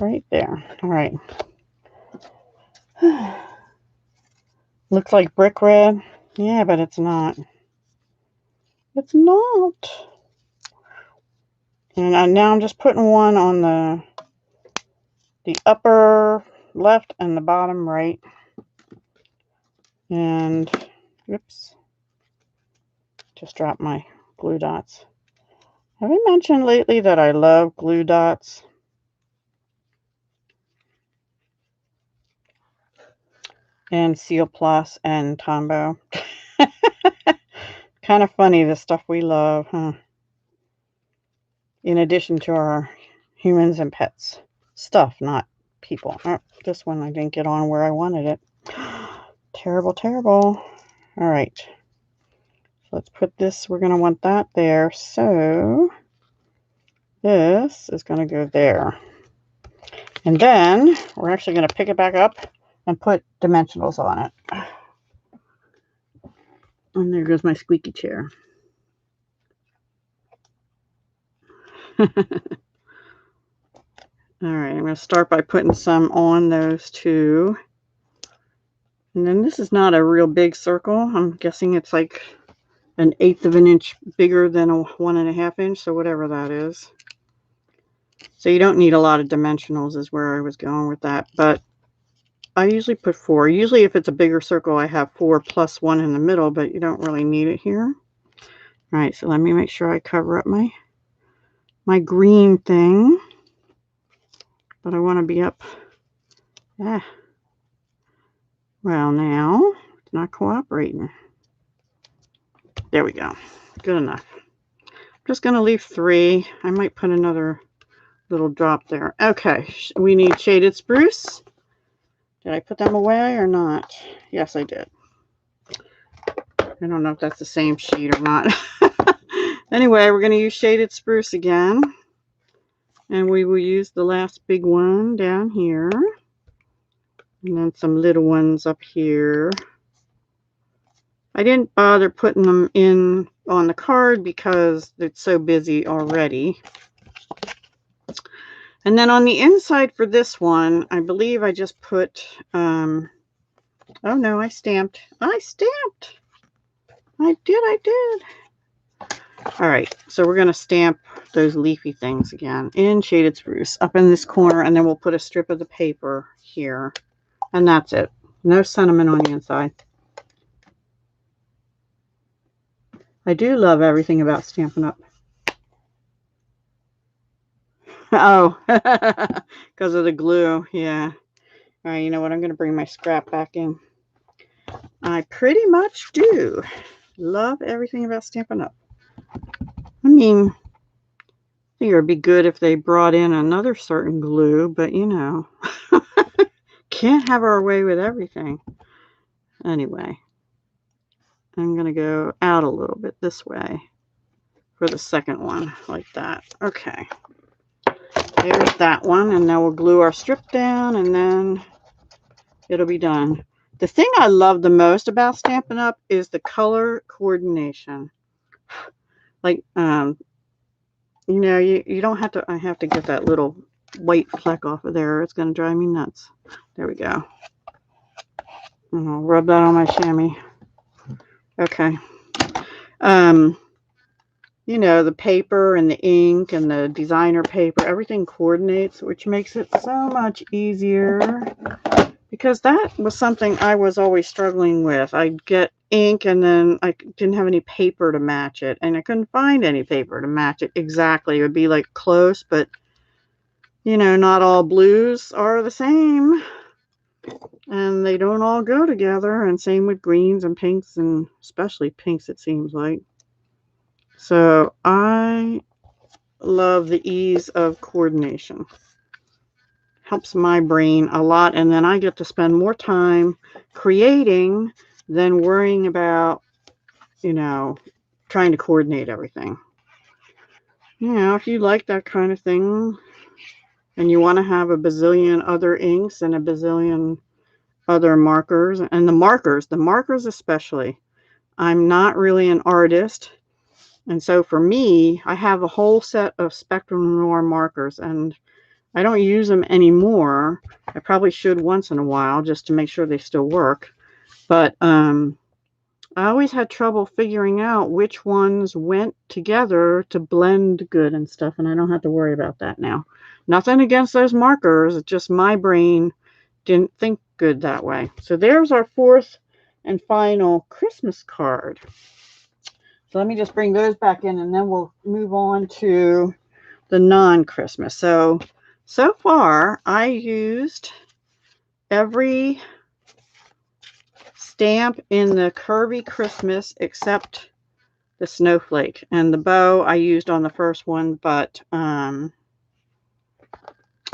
Speaker 1: Right there. All right. Looks like brick red. Yeah, but it's not. It's not. And now I'm just putting one on the upper left and the bottom right. And, oops. Just dropped my glue dots. Have I mentioned lately that I love glue dots? and Seal Plus and Tombow. Kind of funny, the stuff we love, huh? In addition to our humans and pets stuff, not people. Oh, this one I didn't get on where I wanted it. Terrible, terrible. All right. So let's put this, we're going to want that there. So this is going to go there. And then we're actually going to pick it back up and put dimensionals on it. And there goes my squeaky chair. All right, I'm going to start by putting some on those two. And then this is not a real big circle. I'm guessing it's like 1/8 of an inch bigger than a 1.5 inch, so whatever that is. So you don't need a lot of dimensionals is where I was going with that, but I usually put 4. Usually if it's a bigger circle, I have 4 plus 1 in the middle, but you don't really need it here. All right, so let me make sure I cover up my green thing, but I want to be up. Ah. Well, now it's not cooperating. There we go. Good enough. I'm just going to leave 3. I might put another little drop there. Okay, we need shaded spruce. Did I put them away or not? Yes, I did. I don't know if that's the same sheet or not. Anyway, we're going to use shaded spruce again. And we will use the last big one down here. And then some little ones up here. I didn't bother putting them in on the card because it's so busy already. And then on the inside for this one, I believe I just put, oh no, I stamped. I did. All right, so we're going to stamp those leafy things again in shaded spruce up in this corner, and then we'll put a strip of the paper here. And that's it. No sentiment on the inside. I do love everything about Stampin' Up. Oh, because of the glue. Yeah. All right, you know what? I'm going to bring my scrap back in. I pretty much do love everything about Stampin' Up. I mean, I think it would be good if they brought in another certain glue, but you know, can't have our way with everything. Anyway, I'm going to go out a little bit this way for the second one, like that. Okay. There's that one, and now we'll glue our strip down, and then it'll be done. The thing I love the most about Stampin' Up is the color coordination. Like, you know, you don't have to, I have to get that little white fleck off of there. It's going to drive me nuts. There we go. And I'll rub that on my chamois. Okay. You know, the paper and the ink and the designer paper, everything coordinates, which makes it so much easier. Because that was something I was always struggling with. I'd get ink and then I didn't have any paper to match it. And I couldn't find any paper to match it exactly. It would be like close, but you know, not all blues are the same. And they don't all go together. And same with greens and pinks, and especially pinks, it seems like. So I love the ease of coordination. Helps my brain a lot, and then I get to spend more time creating than worrying about, you know, trying to coordinate everything. You know, if you like that kind of thing and you want to have a bazillion other inks and a bazillion other markers, and the markers especially. I'm not really an artist, and so for me, I have a whole set of Spectrum Noir markers, and I don't use them anymore. I probably should once in a while just to make sure they still work. But I always had trouble figuring out which ones went together to blend good and stuff, and I don't have to worry about that now. Nothing against those markers. It's just my brain didn't think good that way. So there's our 4th and final Christmas card. So let me just bring those back in, and then we'll move on to the non-Christmas. So far, I used every stamp in the Curvy Christmas except the snowflake. And the bow I used on the first one, but no,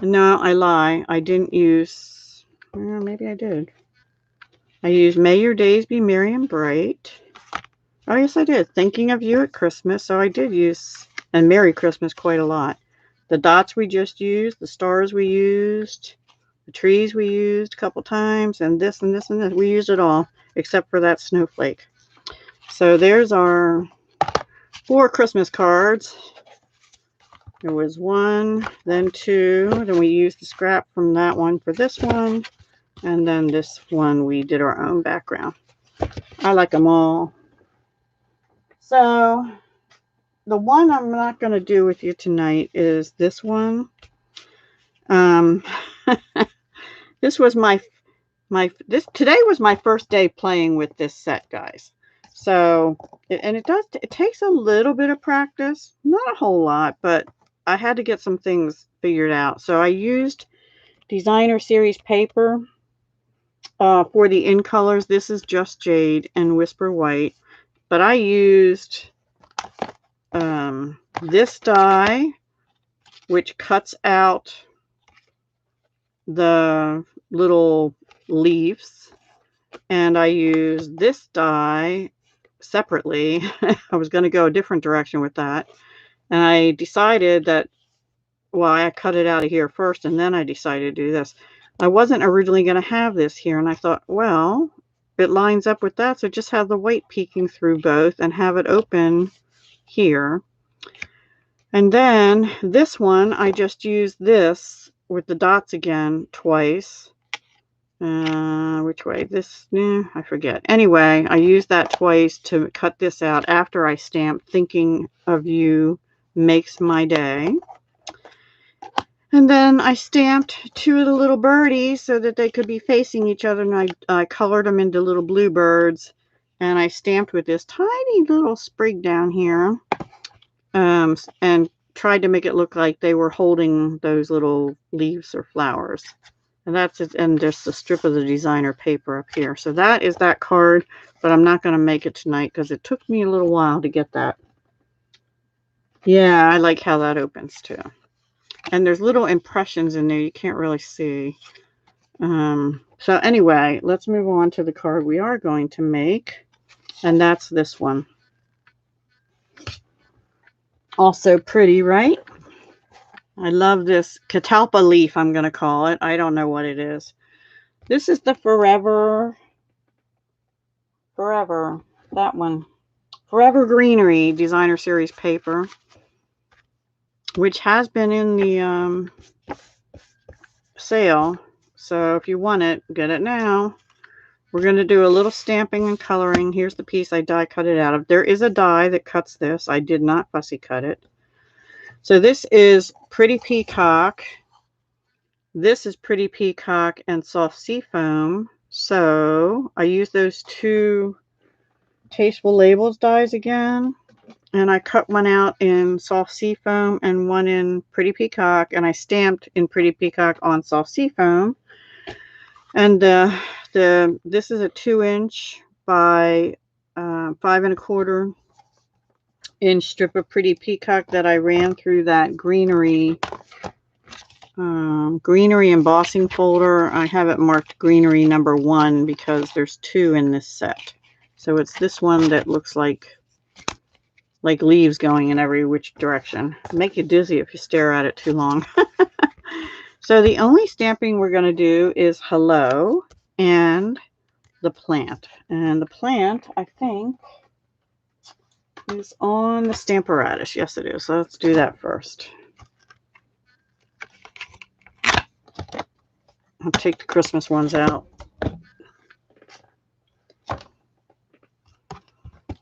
Speaker 1: I lie. I didn't use, well, maybe I did. I used May Your Days Be Merry and Bright. Oh, yes, I did. Thinking of You at Christmas. So I did use, and Merry Christmas quite a lot. The dots we just used, the stars we used, the trees we used a couple times, and this and this and this. We used it all, except for that snowflake. So there's our 4 Christmas cards. There was 1, then 2, then we used the scrap from that one for this one, and then this one we did our own background. I like them all. So the one I'm not going to do with you tonight is this one. This was today was my first day playing with this set, guys. So, it takes a little bit of practice, not a whole lot, but I had to get some things figured out. So I used designer series paper for the in colors. This is Just Jade and Whisper White, but I used this die, which cuts out the little leaves, and I used this die separately. I was going to go a different direction with that, and I decided that, well, I cut it out of here first, and then I decided to do this. I wasn't originally going to have this here, and I thought, well, it lines up with that, so just have the white peeking through both and have it open here. And then this one, I just used this with the dots again twice. Which way? This, I forget. Anyway, I used that twice to cut this out after I stamped Thinking of You Makes My Day. And then I stamped 2 of the little birdies so that they could be facing each other, and I colored them into little bluebirds, and I stamped with this tiny little sprig down here, and tried to make it look like they were holding those little leaves or flowers. And that's it. And there's the strip of the designer paper up here. So that is that card, but I'm not going to make it tonight because it took me a little while to get that. Yeah, I like how that opens too. And there's little impressions in there you can't really see. So anyway, let's move on to the card we are going to make. And that's this one. Also pretty, right? I love this catalpa leaf, I'm going to call it. I don't know what it is. This is the Forever, that one. Forever Greenery Designer Series paper, which has been in the sale. So if you want it, get it now. We're going to do a little stamping and coloring. Here's the piece I die cut it out of. There is a die that cuts this. I did not fussy cut it. So this is Pretty Peacock. This is Pretty Peacock and Soft Sea Foam. So I use those 2 Tasteful Labels dies again. And I cut one out in Soft Sea Foam and one in Pretty Peacock. And I stamped in Pretty Peacock on Soft Sea Foam. And this is a 2-inch by 5 1/4 inch strip of Pretty Peacock that I ran through that greenery embossing folder. I have it marked greenery number 1 because there's 2 in this set. So it's this one that looks like leaves going in every which direction. Make you dizzy if you stare at it too long. So the only stamping we're going to do is Hello and the plant. And the plant, I think, is on the Stamparatus. Yes, it is. So let's do that first. I'll take the Christmas ones out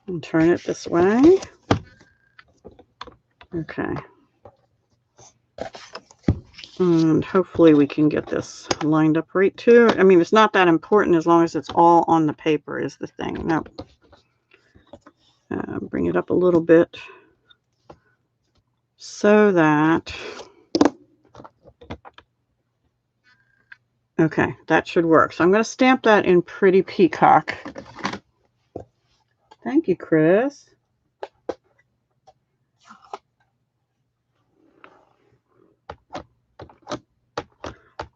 Speaker 1: and turn it this way. Okay. And hopefully we can get this lined up right too. I mean, it's not that important as long as it's all on the paper is the thing. Nope. Bring it up a little bit so that Okay, that should work. So I'm going to stamp that in Pretty Peacock. Thank you, Chris.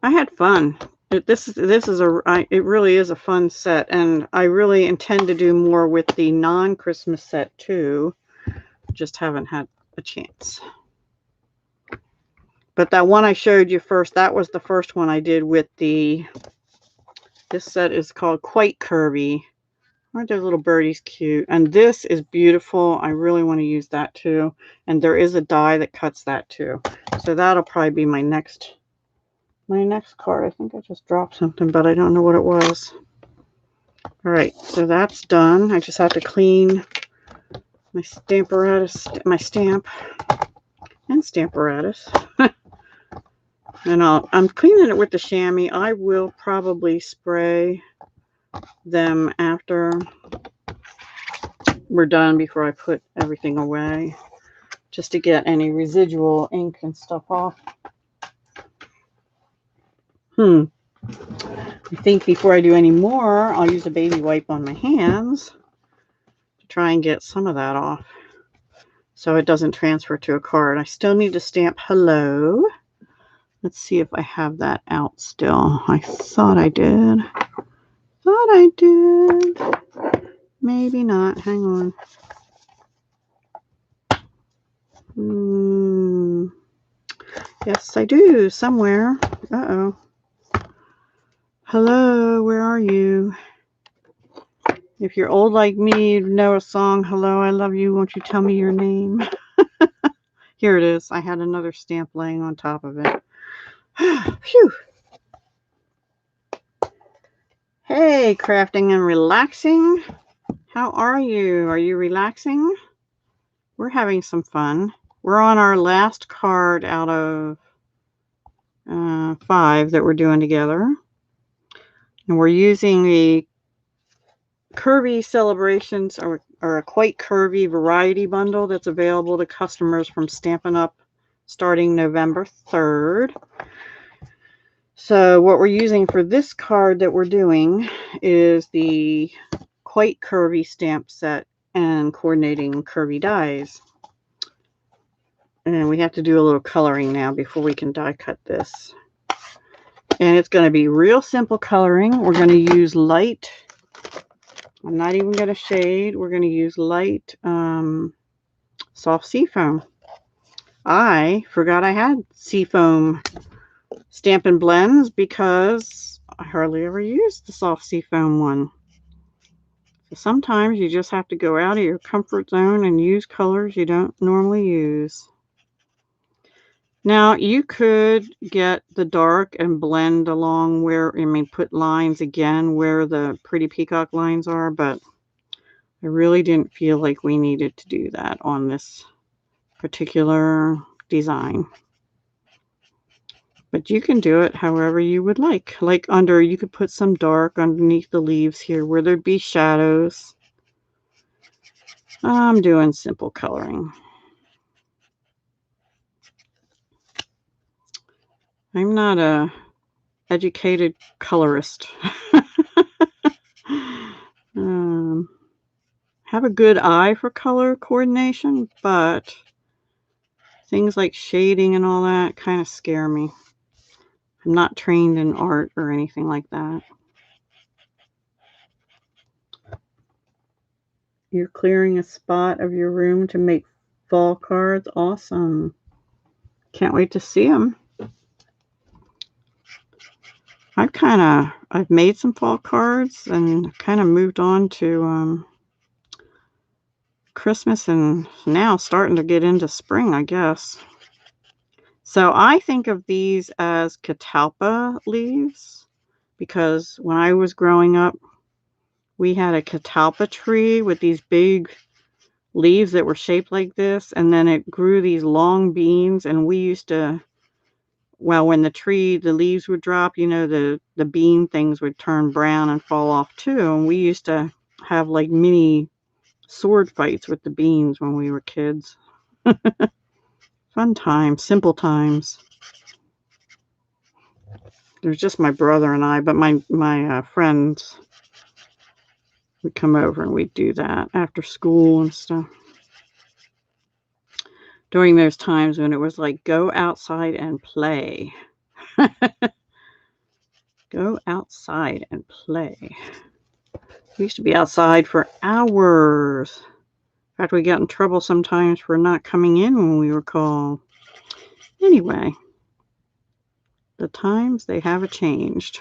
Speaker 1: I had fun. It really is a fun set, and I really intend to do more with the non-Christmas set too. Just haven't had a chance. But that one I showed you first, that was the first one I did with this set is called Quite Curvy. Aren't those little birdies cute? And this is beautiful. I really want to use that too. And there is a die that cuts that too. So that'll probably be my next card. I think I just dropped something, but I don't know what it was. All right, so that's done. I just have to clean my Stamparatus, my stamp and Stamparatus. And I'm cleaning it with the chamois. I will probably spray them after we're done before I put everything away, just to get any residual ink and stuff off. I think before I do any more, I'll use a baby wipe on my hands to try and get some of that off so it doesn't transfer to a card. I still need to stamp hello. Let's see if I have that out still. I thought I did. Maybe not. Hang on. Yes, I do. Somewhere. Uh-oh. Hello, where are you? If you're old like me, you know a song, Hello, I Love You, Won't You Tell Me Your Name? Here it is. I had another stamp laying on top of it. Phew. Hey, crafting and relaxing. How are you? Are you relaxing? We're having some fun. We're on our last card out of 5 that we're doing together. And we're using the Curvy Celebrations or a Quite Curvy Variety Bundle that's available to customers from Stampin' Up starting November 3rd. So what we're using for this card that we're doing is the Quite Curvy stamp set and coordinating curvy dies. And we have to do a little coloring now before we can die cut this. And it's going to be real simple coloring. We're going to use light. I'm not even going to shade. We're going to use light soft seafoam. I forgot I had seafoam Stampin' Blends because I hardly ever use the soft seafoam one. So sometimes you just have to go out of your comfort zone and use colors you don't normally use. Now, you could get the dark and blend along where, put lines again where the Pretty Peacock lines are, but I really didn't feel like we needed to do that on this particular design. But you can do it however you would like. Like you could put some dark underneath the leaves here where there'd be shadows. I'm doing simple coloring. I'm not a educated colorist. Have a good eye for color coordination, but things like shading and all that kind of scare me. I'm not trained in art or anything like that. You're clearing a spot of your room to make fall cards. Awesome. Can't wait to see them. I've made some fall cards and kind of moved on to Christmas and now starting to get into spring, I guess. So I think of these as catalpa leaves because when I was growing up, we had a catalpa tree with these big leaves that were shaped like this, and then it grew these long beans, and we used to, well, when the leaves would drop, the bean things would turn brown and fall off too, and we used to have like mini sword fights with the beans when we were kids. Fun times, simple times. There's just my brother and I, but my friends would come over and we'd do that after school and stuff. During those times when it was like, go outside and play. Go outside and play. We used to be outside for hours. In fact, we got in trouble sometimes for not coming in when we were called. Anyway, the times, they have changed.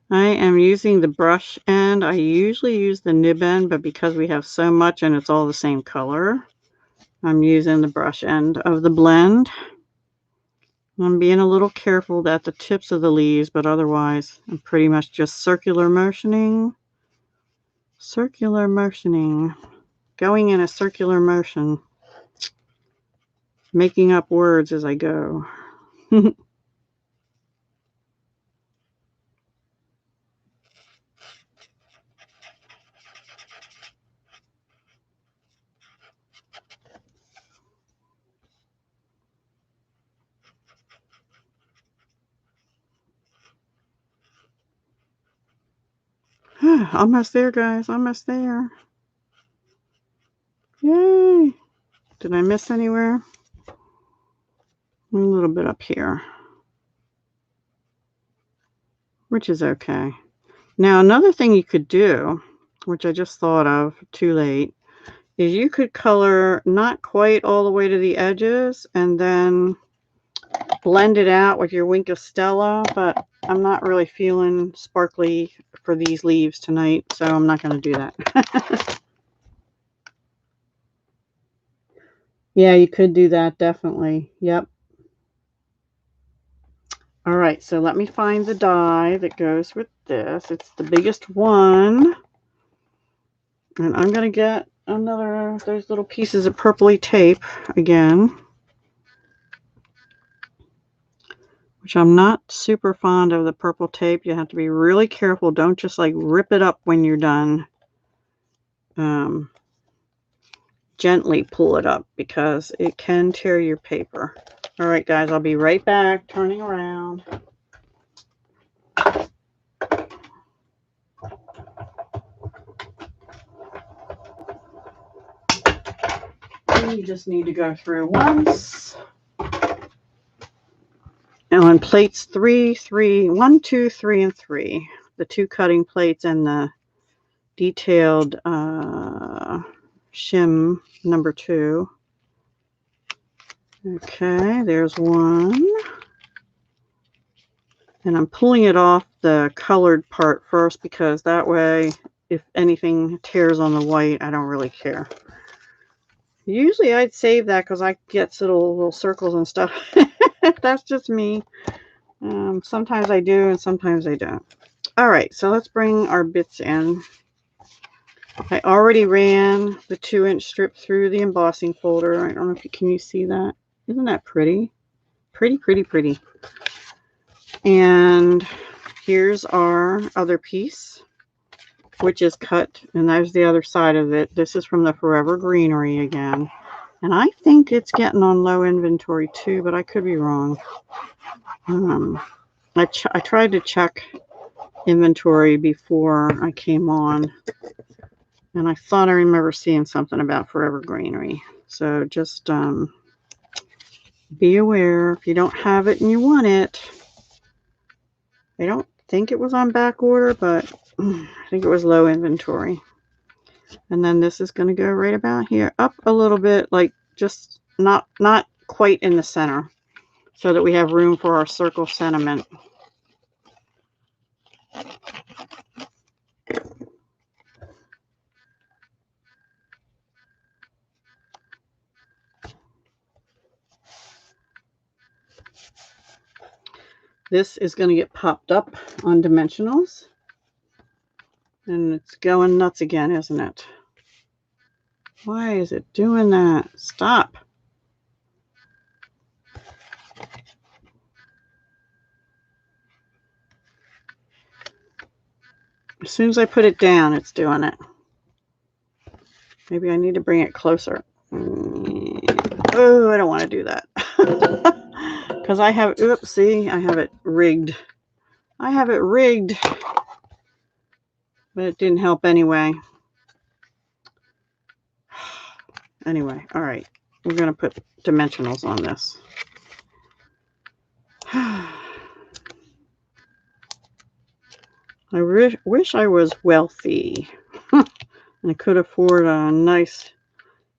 Speaker 1: I am using the brush end. I usually use the nib end, but because we have so much and it's all the same color, I'm using the brush end of the blend. I'm being a little careful at the tips of the leaves, but otherwise I'm pretty much just circular motioning, going in a circular motion, making up words as I go. Almost there, guys. Almost there. Yay! Did I miss anywhere? A little bit up here, which is okay. Now, another thing you could do, which I just thought of too late, is you could color not quite all the way to the edges and then blend it out with your Wink of Stella, but I'm not really feeling sparkly for these leaves tonight, so I'm not going to do that. Yeah, you could do that, definitely. Yep. All right, so let me find the die that goes with this. It's the biggest one. And I'm going to get another of those little pieces of purpley tape again, which I'm not super fond of the purple tape. You have to be really careful. Don't just like rip it up when you're done. Gently pull it up because it can tear your paper. All right, guys, I'll be right back, turning around. You just need to go through once. And on plates 1, 2, 3, and 3, the 2 cutting plates and the detailed shim number 2. Okay, there's one. And I'm pulling it off the colored part first because that way, if anything tears on the white, I don't really care. Usually I'd save that because I get little circles and stuff. That's just me. Sometimes I do and sometimes I don't. All right, so let's bring our bits in. I already ran the 2-inch strip through the embossing folder. I don't know if you see that. Isn't that pretty? Pretty, pretty, pretty. And here's our other piece, which is cut, and there's the other side of it. This is from the Forever Greenery again. And I think it's getting on low inventory too, but I could be wrong. I tried to check inventory before I came on, and I thought I remember seeing something about Forever Greenery. So just be aware if you don't have it and you want it. I don't think it was on back order, but I think it was low inventory. And then this is going to go right about here, up a little bit, like just not quite in the center, so that we have room for our circle sentiment. This is going to get popped up on dimensionals. And it's going nuts again, isn't it? Why is it doing that? Stop. As soon as I put it down, it's doing it. Maybe I need to bring it closer. Oh, I don't want to do that. Because I have, oops, see, I have it rigged. I have it rigged. But it didn't help anyway. Anyway, all right. We're going to put dimensionals on this. I wish I was wealthy. I could afford a nice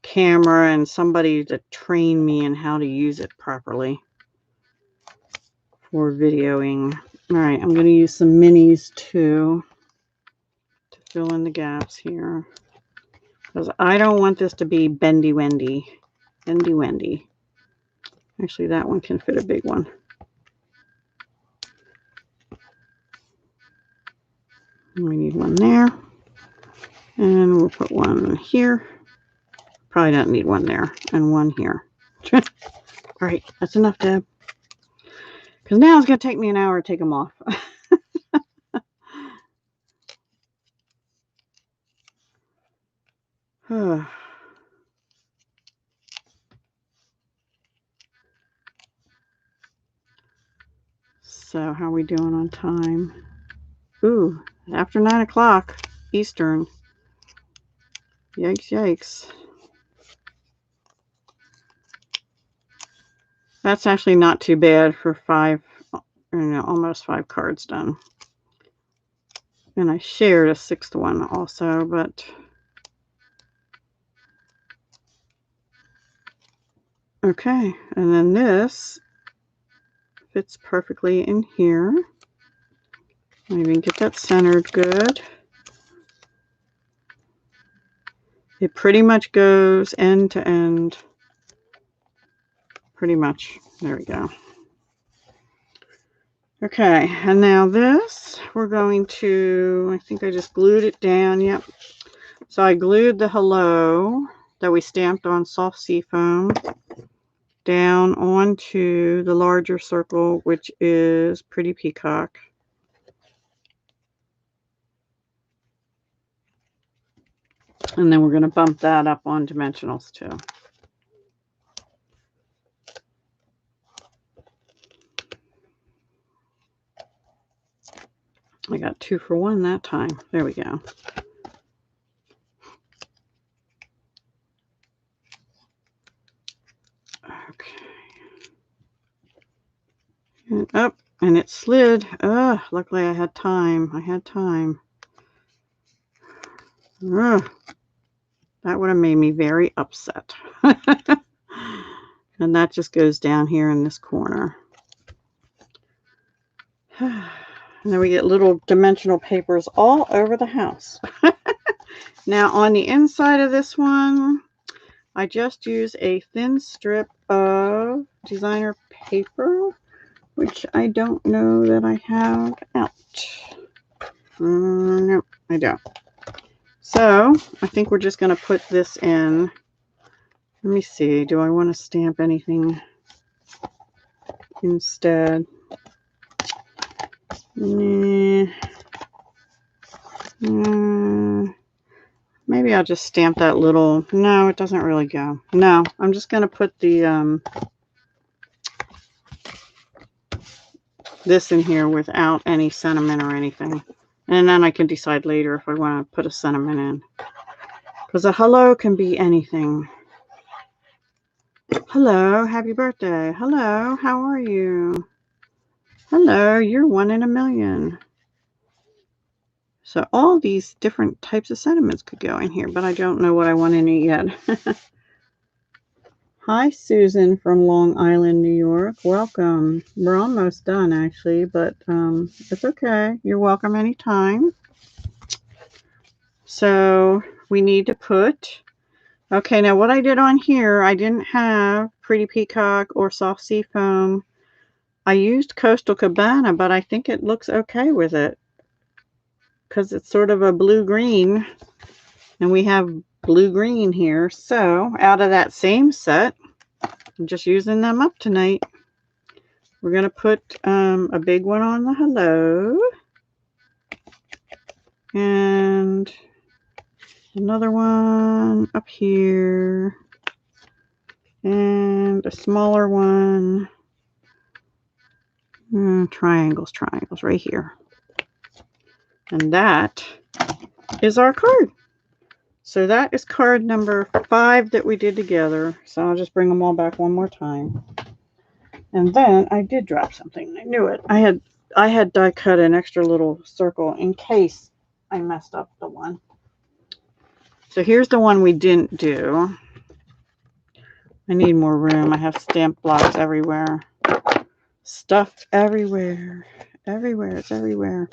Speaker 1: camera and somebody to train me in how to use it properly for videoing. All right, I'm going to use some minis too to fill in the gaps here. Because I don't want this to be bendy wendy. Bendy wendy. Actually, that one can fit a big one. We need one there. And we'll put one here. Probably don't need one there. And one here. All right, that's enough, Deb. Because now it's going to take me an hour to take them off. So, how are we doing on time? Ooh, after 9 o'clock Eastern. Yikes, yikes. That's actually not too bad for 5, almost 5 cards done. And I shared a 6th one also, but okay. And then this fits perfectly in here. Maybe get that centered good. It pretty much goes end to end. Pretty much. There we go. Okay, and now this, we're going to, I think I just glued it down. Yep. So I glued the hello that we stamped on soft seafoam down onto the larger circle, which is Pretty Peacock. And then we're going to bump that up on dimensionals too. I got 2 for 1 that time. There we go. Okay. And up, and it slid. Luckily I had time. I had time. That would have made me very upset. And that just goes down here in this corner. And then we get little dimensional papers all over the house. Now on the inside of this one, I just use a thin strip of designer paper, which I don't know that I have out. No, I don't. So I think we're just going to put this in. Let me see. Do I want to stamp anything instead? Maybe I'll just stamp that little. No, it doesn't really go. No, I'm just going to put the this in here without any sentiment or anything. And then I can decide later if I want to put a sentiment in. Because a hello can be anything. Hello, happy birthday. Hello, how are you? Hello, you're 1 in a million. So all these different types of sentiments could go in here, but I don't know what I want in it yet. Hi, Susan from Long Island, New York. Welcome. We're almost done, actually, but it's okay. You're welcome anytime. So we need to put... Okay, now what I did on here, I didn't have Pretty Peacock or Soft Sea Foam. I used Coastal Cabana, but I think it looks okay with it because it's sort of a blue-green, and we have blue-green here. So out of that same set, I'm just using them up tonight. We're going to put a big one on the hello, and Another one up here. And a smaller one. Triangles right here. And that is our card. So that is card number 5 that we did together. So I'll just bring them all back one more time. And then I did drop something. I knew it. I had die cut an extra little circle in case I messed up the one. So here's the one we didn't do. I need more room. I have stamp blocks everywhere. Stuff everywhere. Everywhere. It's everywhere.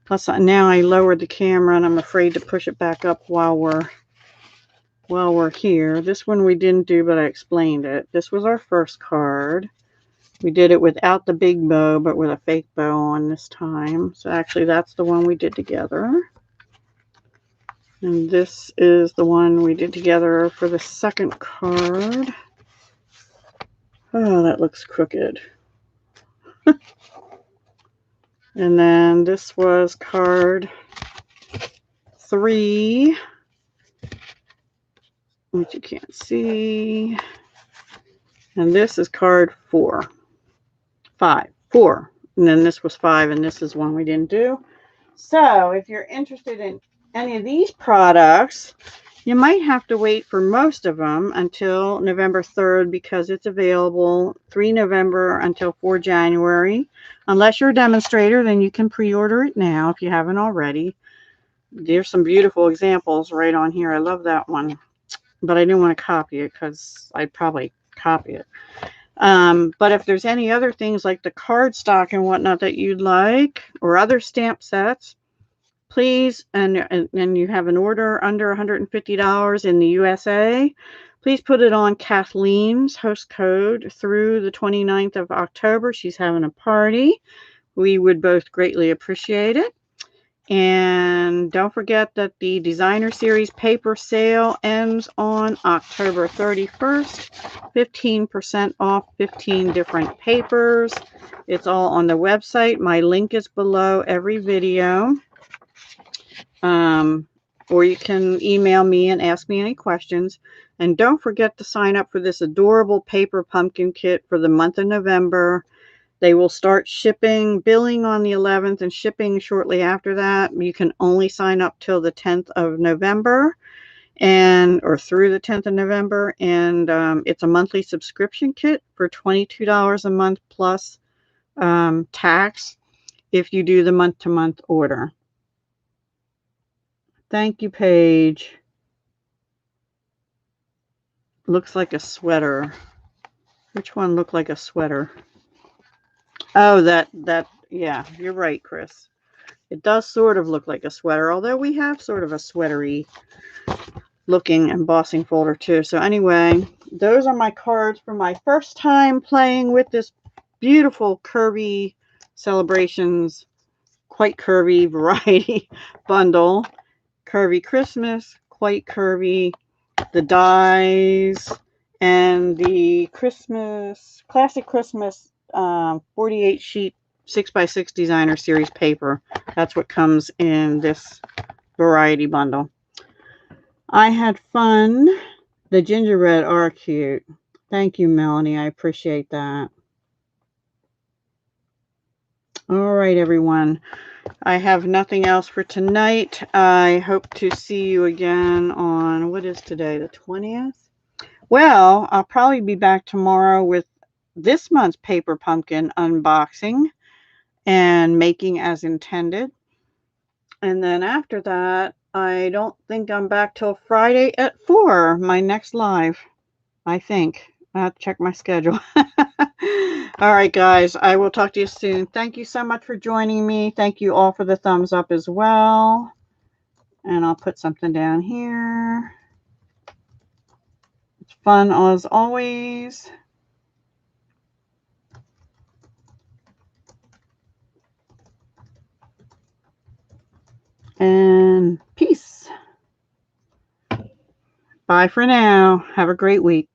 Speaker 1: Plus now I lowered the camera and I'm afraid to push it back up while we're here. This one we didn't do, but I explained it. This was our first card. We did it without the big bow, but with a fake bow on this time. So actually that's the one we did together. And this is the one we did together for the second card. Oh, that looks crooked. And then this was card 3, which you can't see. And this is card 4. 4. And then this was 5, and this is one we didn't do. So if you're interested in any of these products, you might have to wait for most of them until November 3rd because it's available 3 November until 4 January. Unless you're a demonstrator, then you can pre-order it now if you haven't already. There's some beautiful examples right on here. I love that one. But I didn't want to copy it because I'd probably copy it. But if there's any other things like the cardstock and whatnot that you'd like, or other stamp sets, please, and you have an order under $150 in the USA, please put it on Kathleen's host code through the 29th of October. She's having a party. We would both greatly appreciate it. And don't forget that the Designer Series paper sale ends on October 31st. 15% off 15 different papers. It's all on the website. My link is below every video. Or you can email me and ask me any questions. And don't forget to sign up for this adorable paper pumpkin kit for the month of November. They will start billing on the 11th and shipping shortly after that. You can only sign up till the 10th of November or through the 10th of November. And it's a monthly subscription kit for $22 a month plus tax if you do the month-to-month order. Thank you, Paige. Looks like a sweater. Which one looked like a sweater? Oh, yeah, you're right, Chris. It does sort of look like a sweater, although we have sort of a sweatery looking embossing folder too. So anyway, those are my cards for my first time playing with this beautiful Curvy Celebrations Quite Curvy Variety Bundle. Curvy Christmas, Quite Curvy, the dies, and the Classic Christmas 48 sheet 6x6 Designer Series paper. That's what comes in this variety bundle. I had fun. The gingerbread are cute. Thank you, Melanie. I appreciate that. All right, everyone. I have nothing else for tonight. I hope to see you again on, what is today, the 20th? Well, I'll probably be back tomorrow with this month's paper pumpkin unboxing and making as intended. And then after that, I don't think I'm back till Friday at 4, my next live, I think. I have to check my schedule. All right, guys, I will talk to you soon. Thank you so much for joining me. Thank you all for the thumbs up as well. And I'll put something down here. It's fun as always. And peace. Bye for now. Have a great week.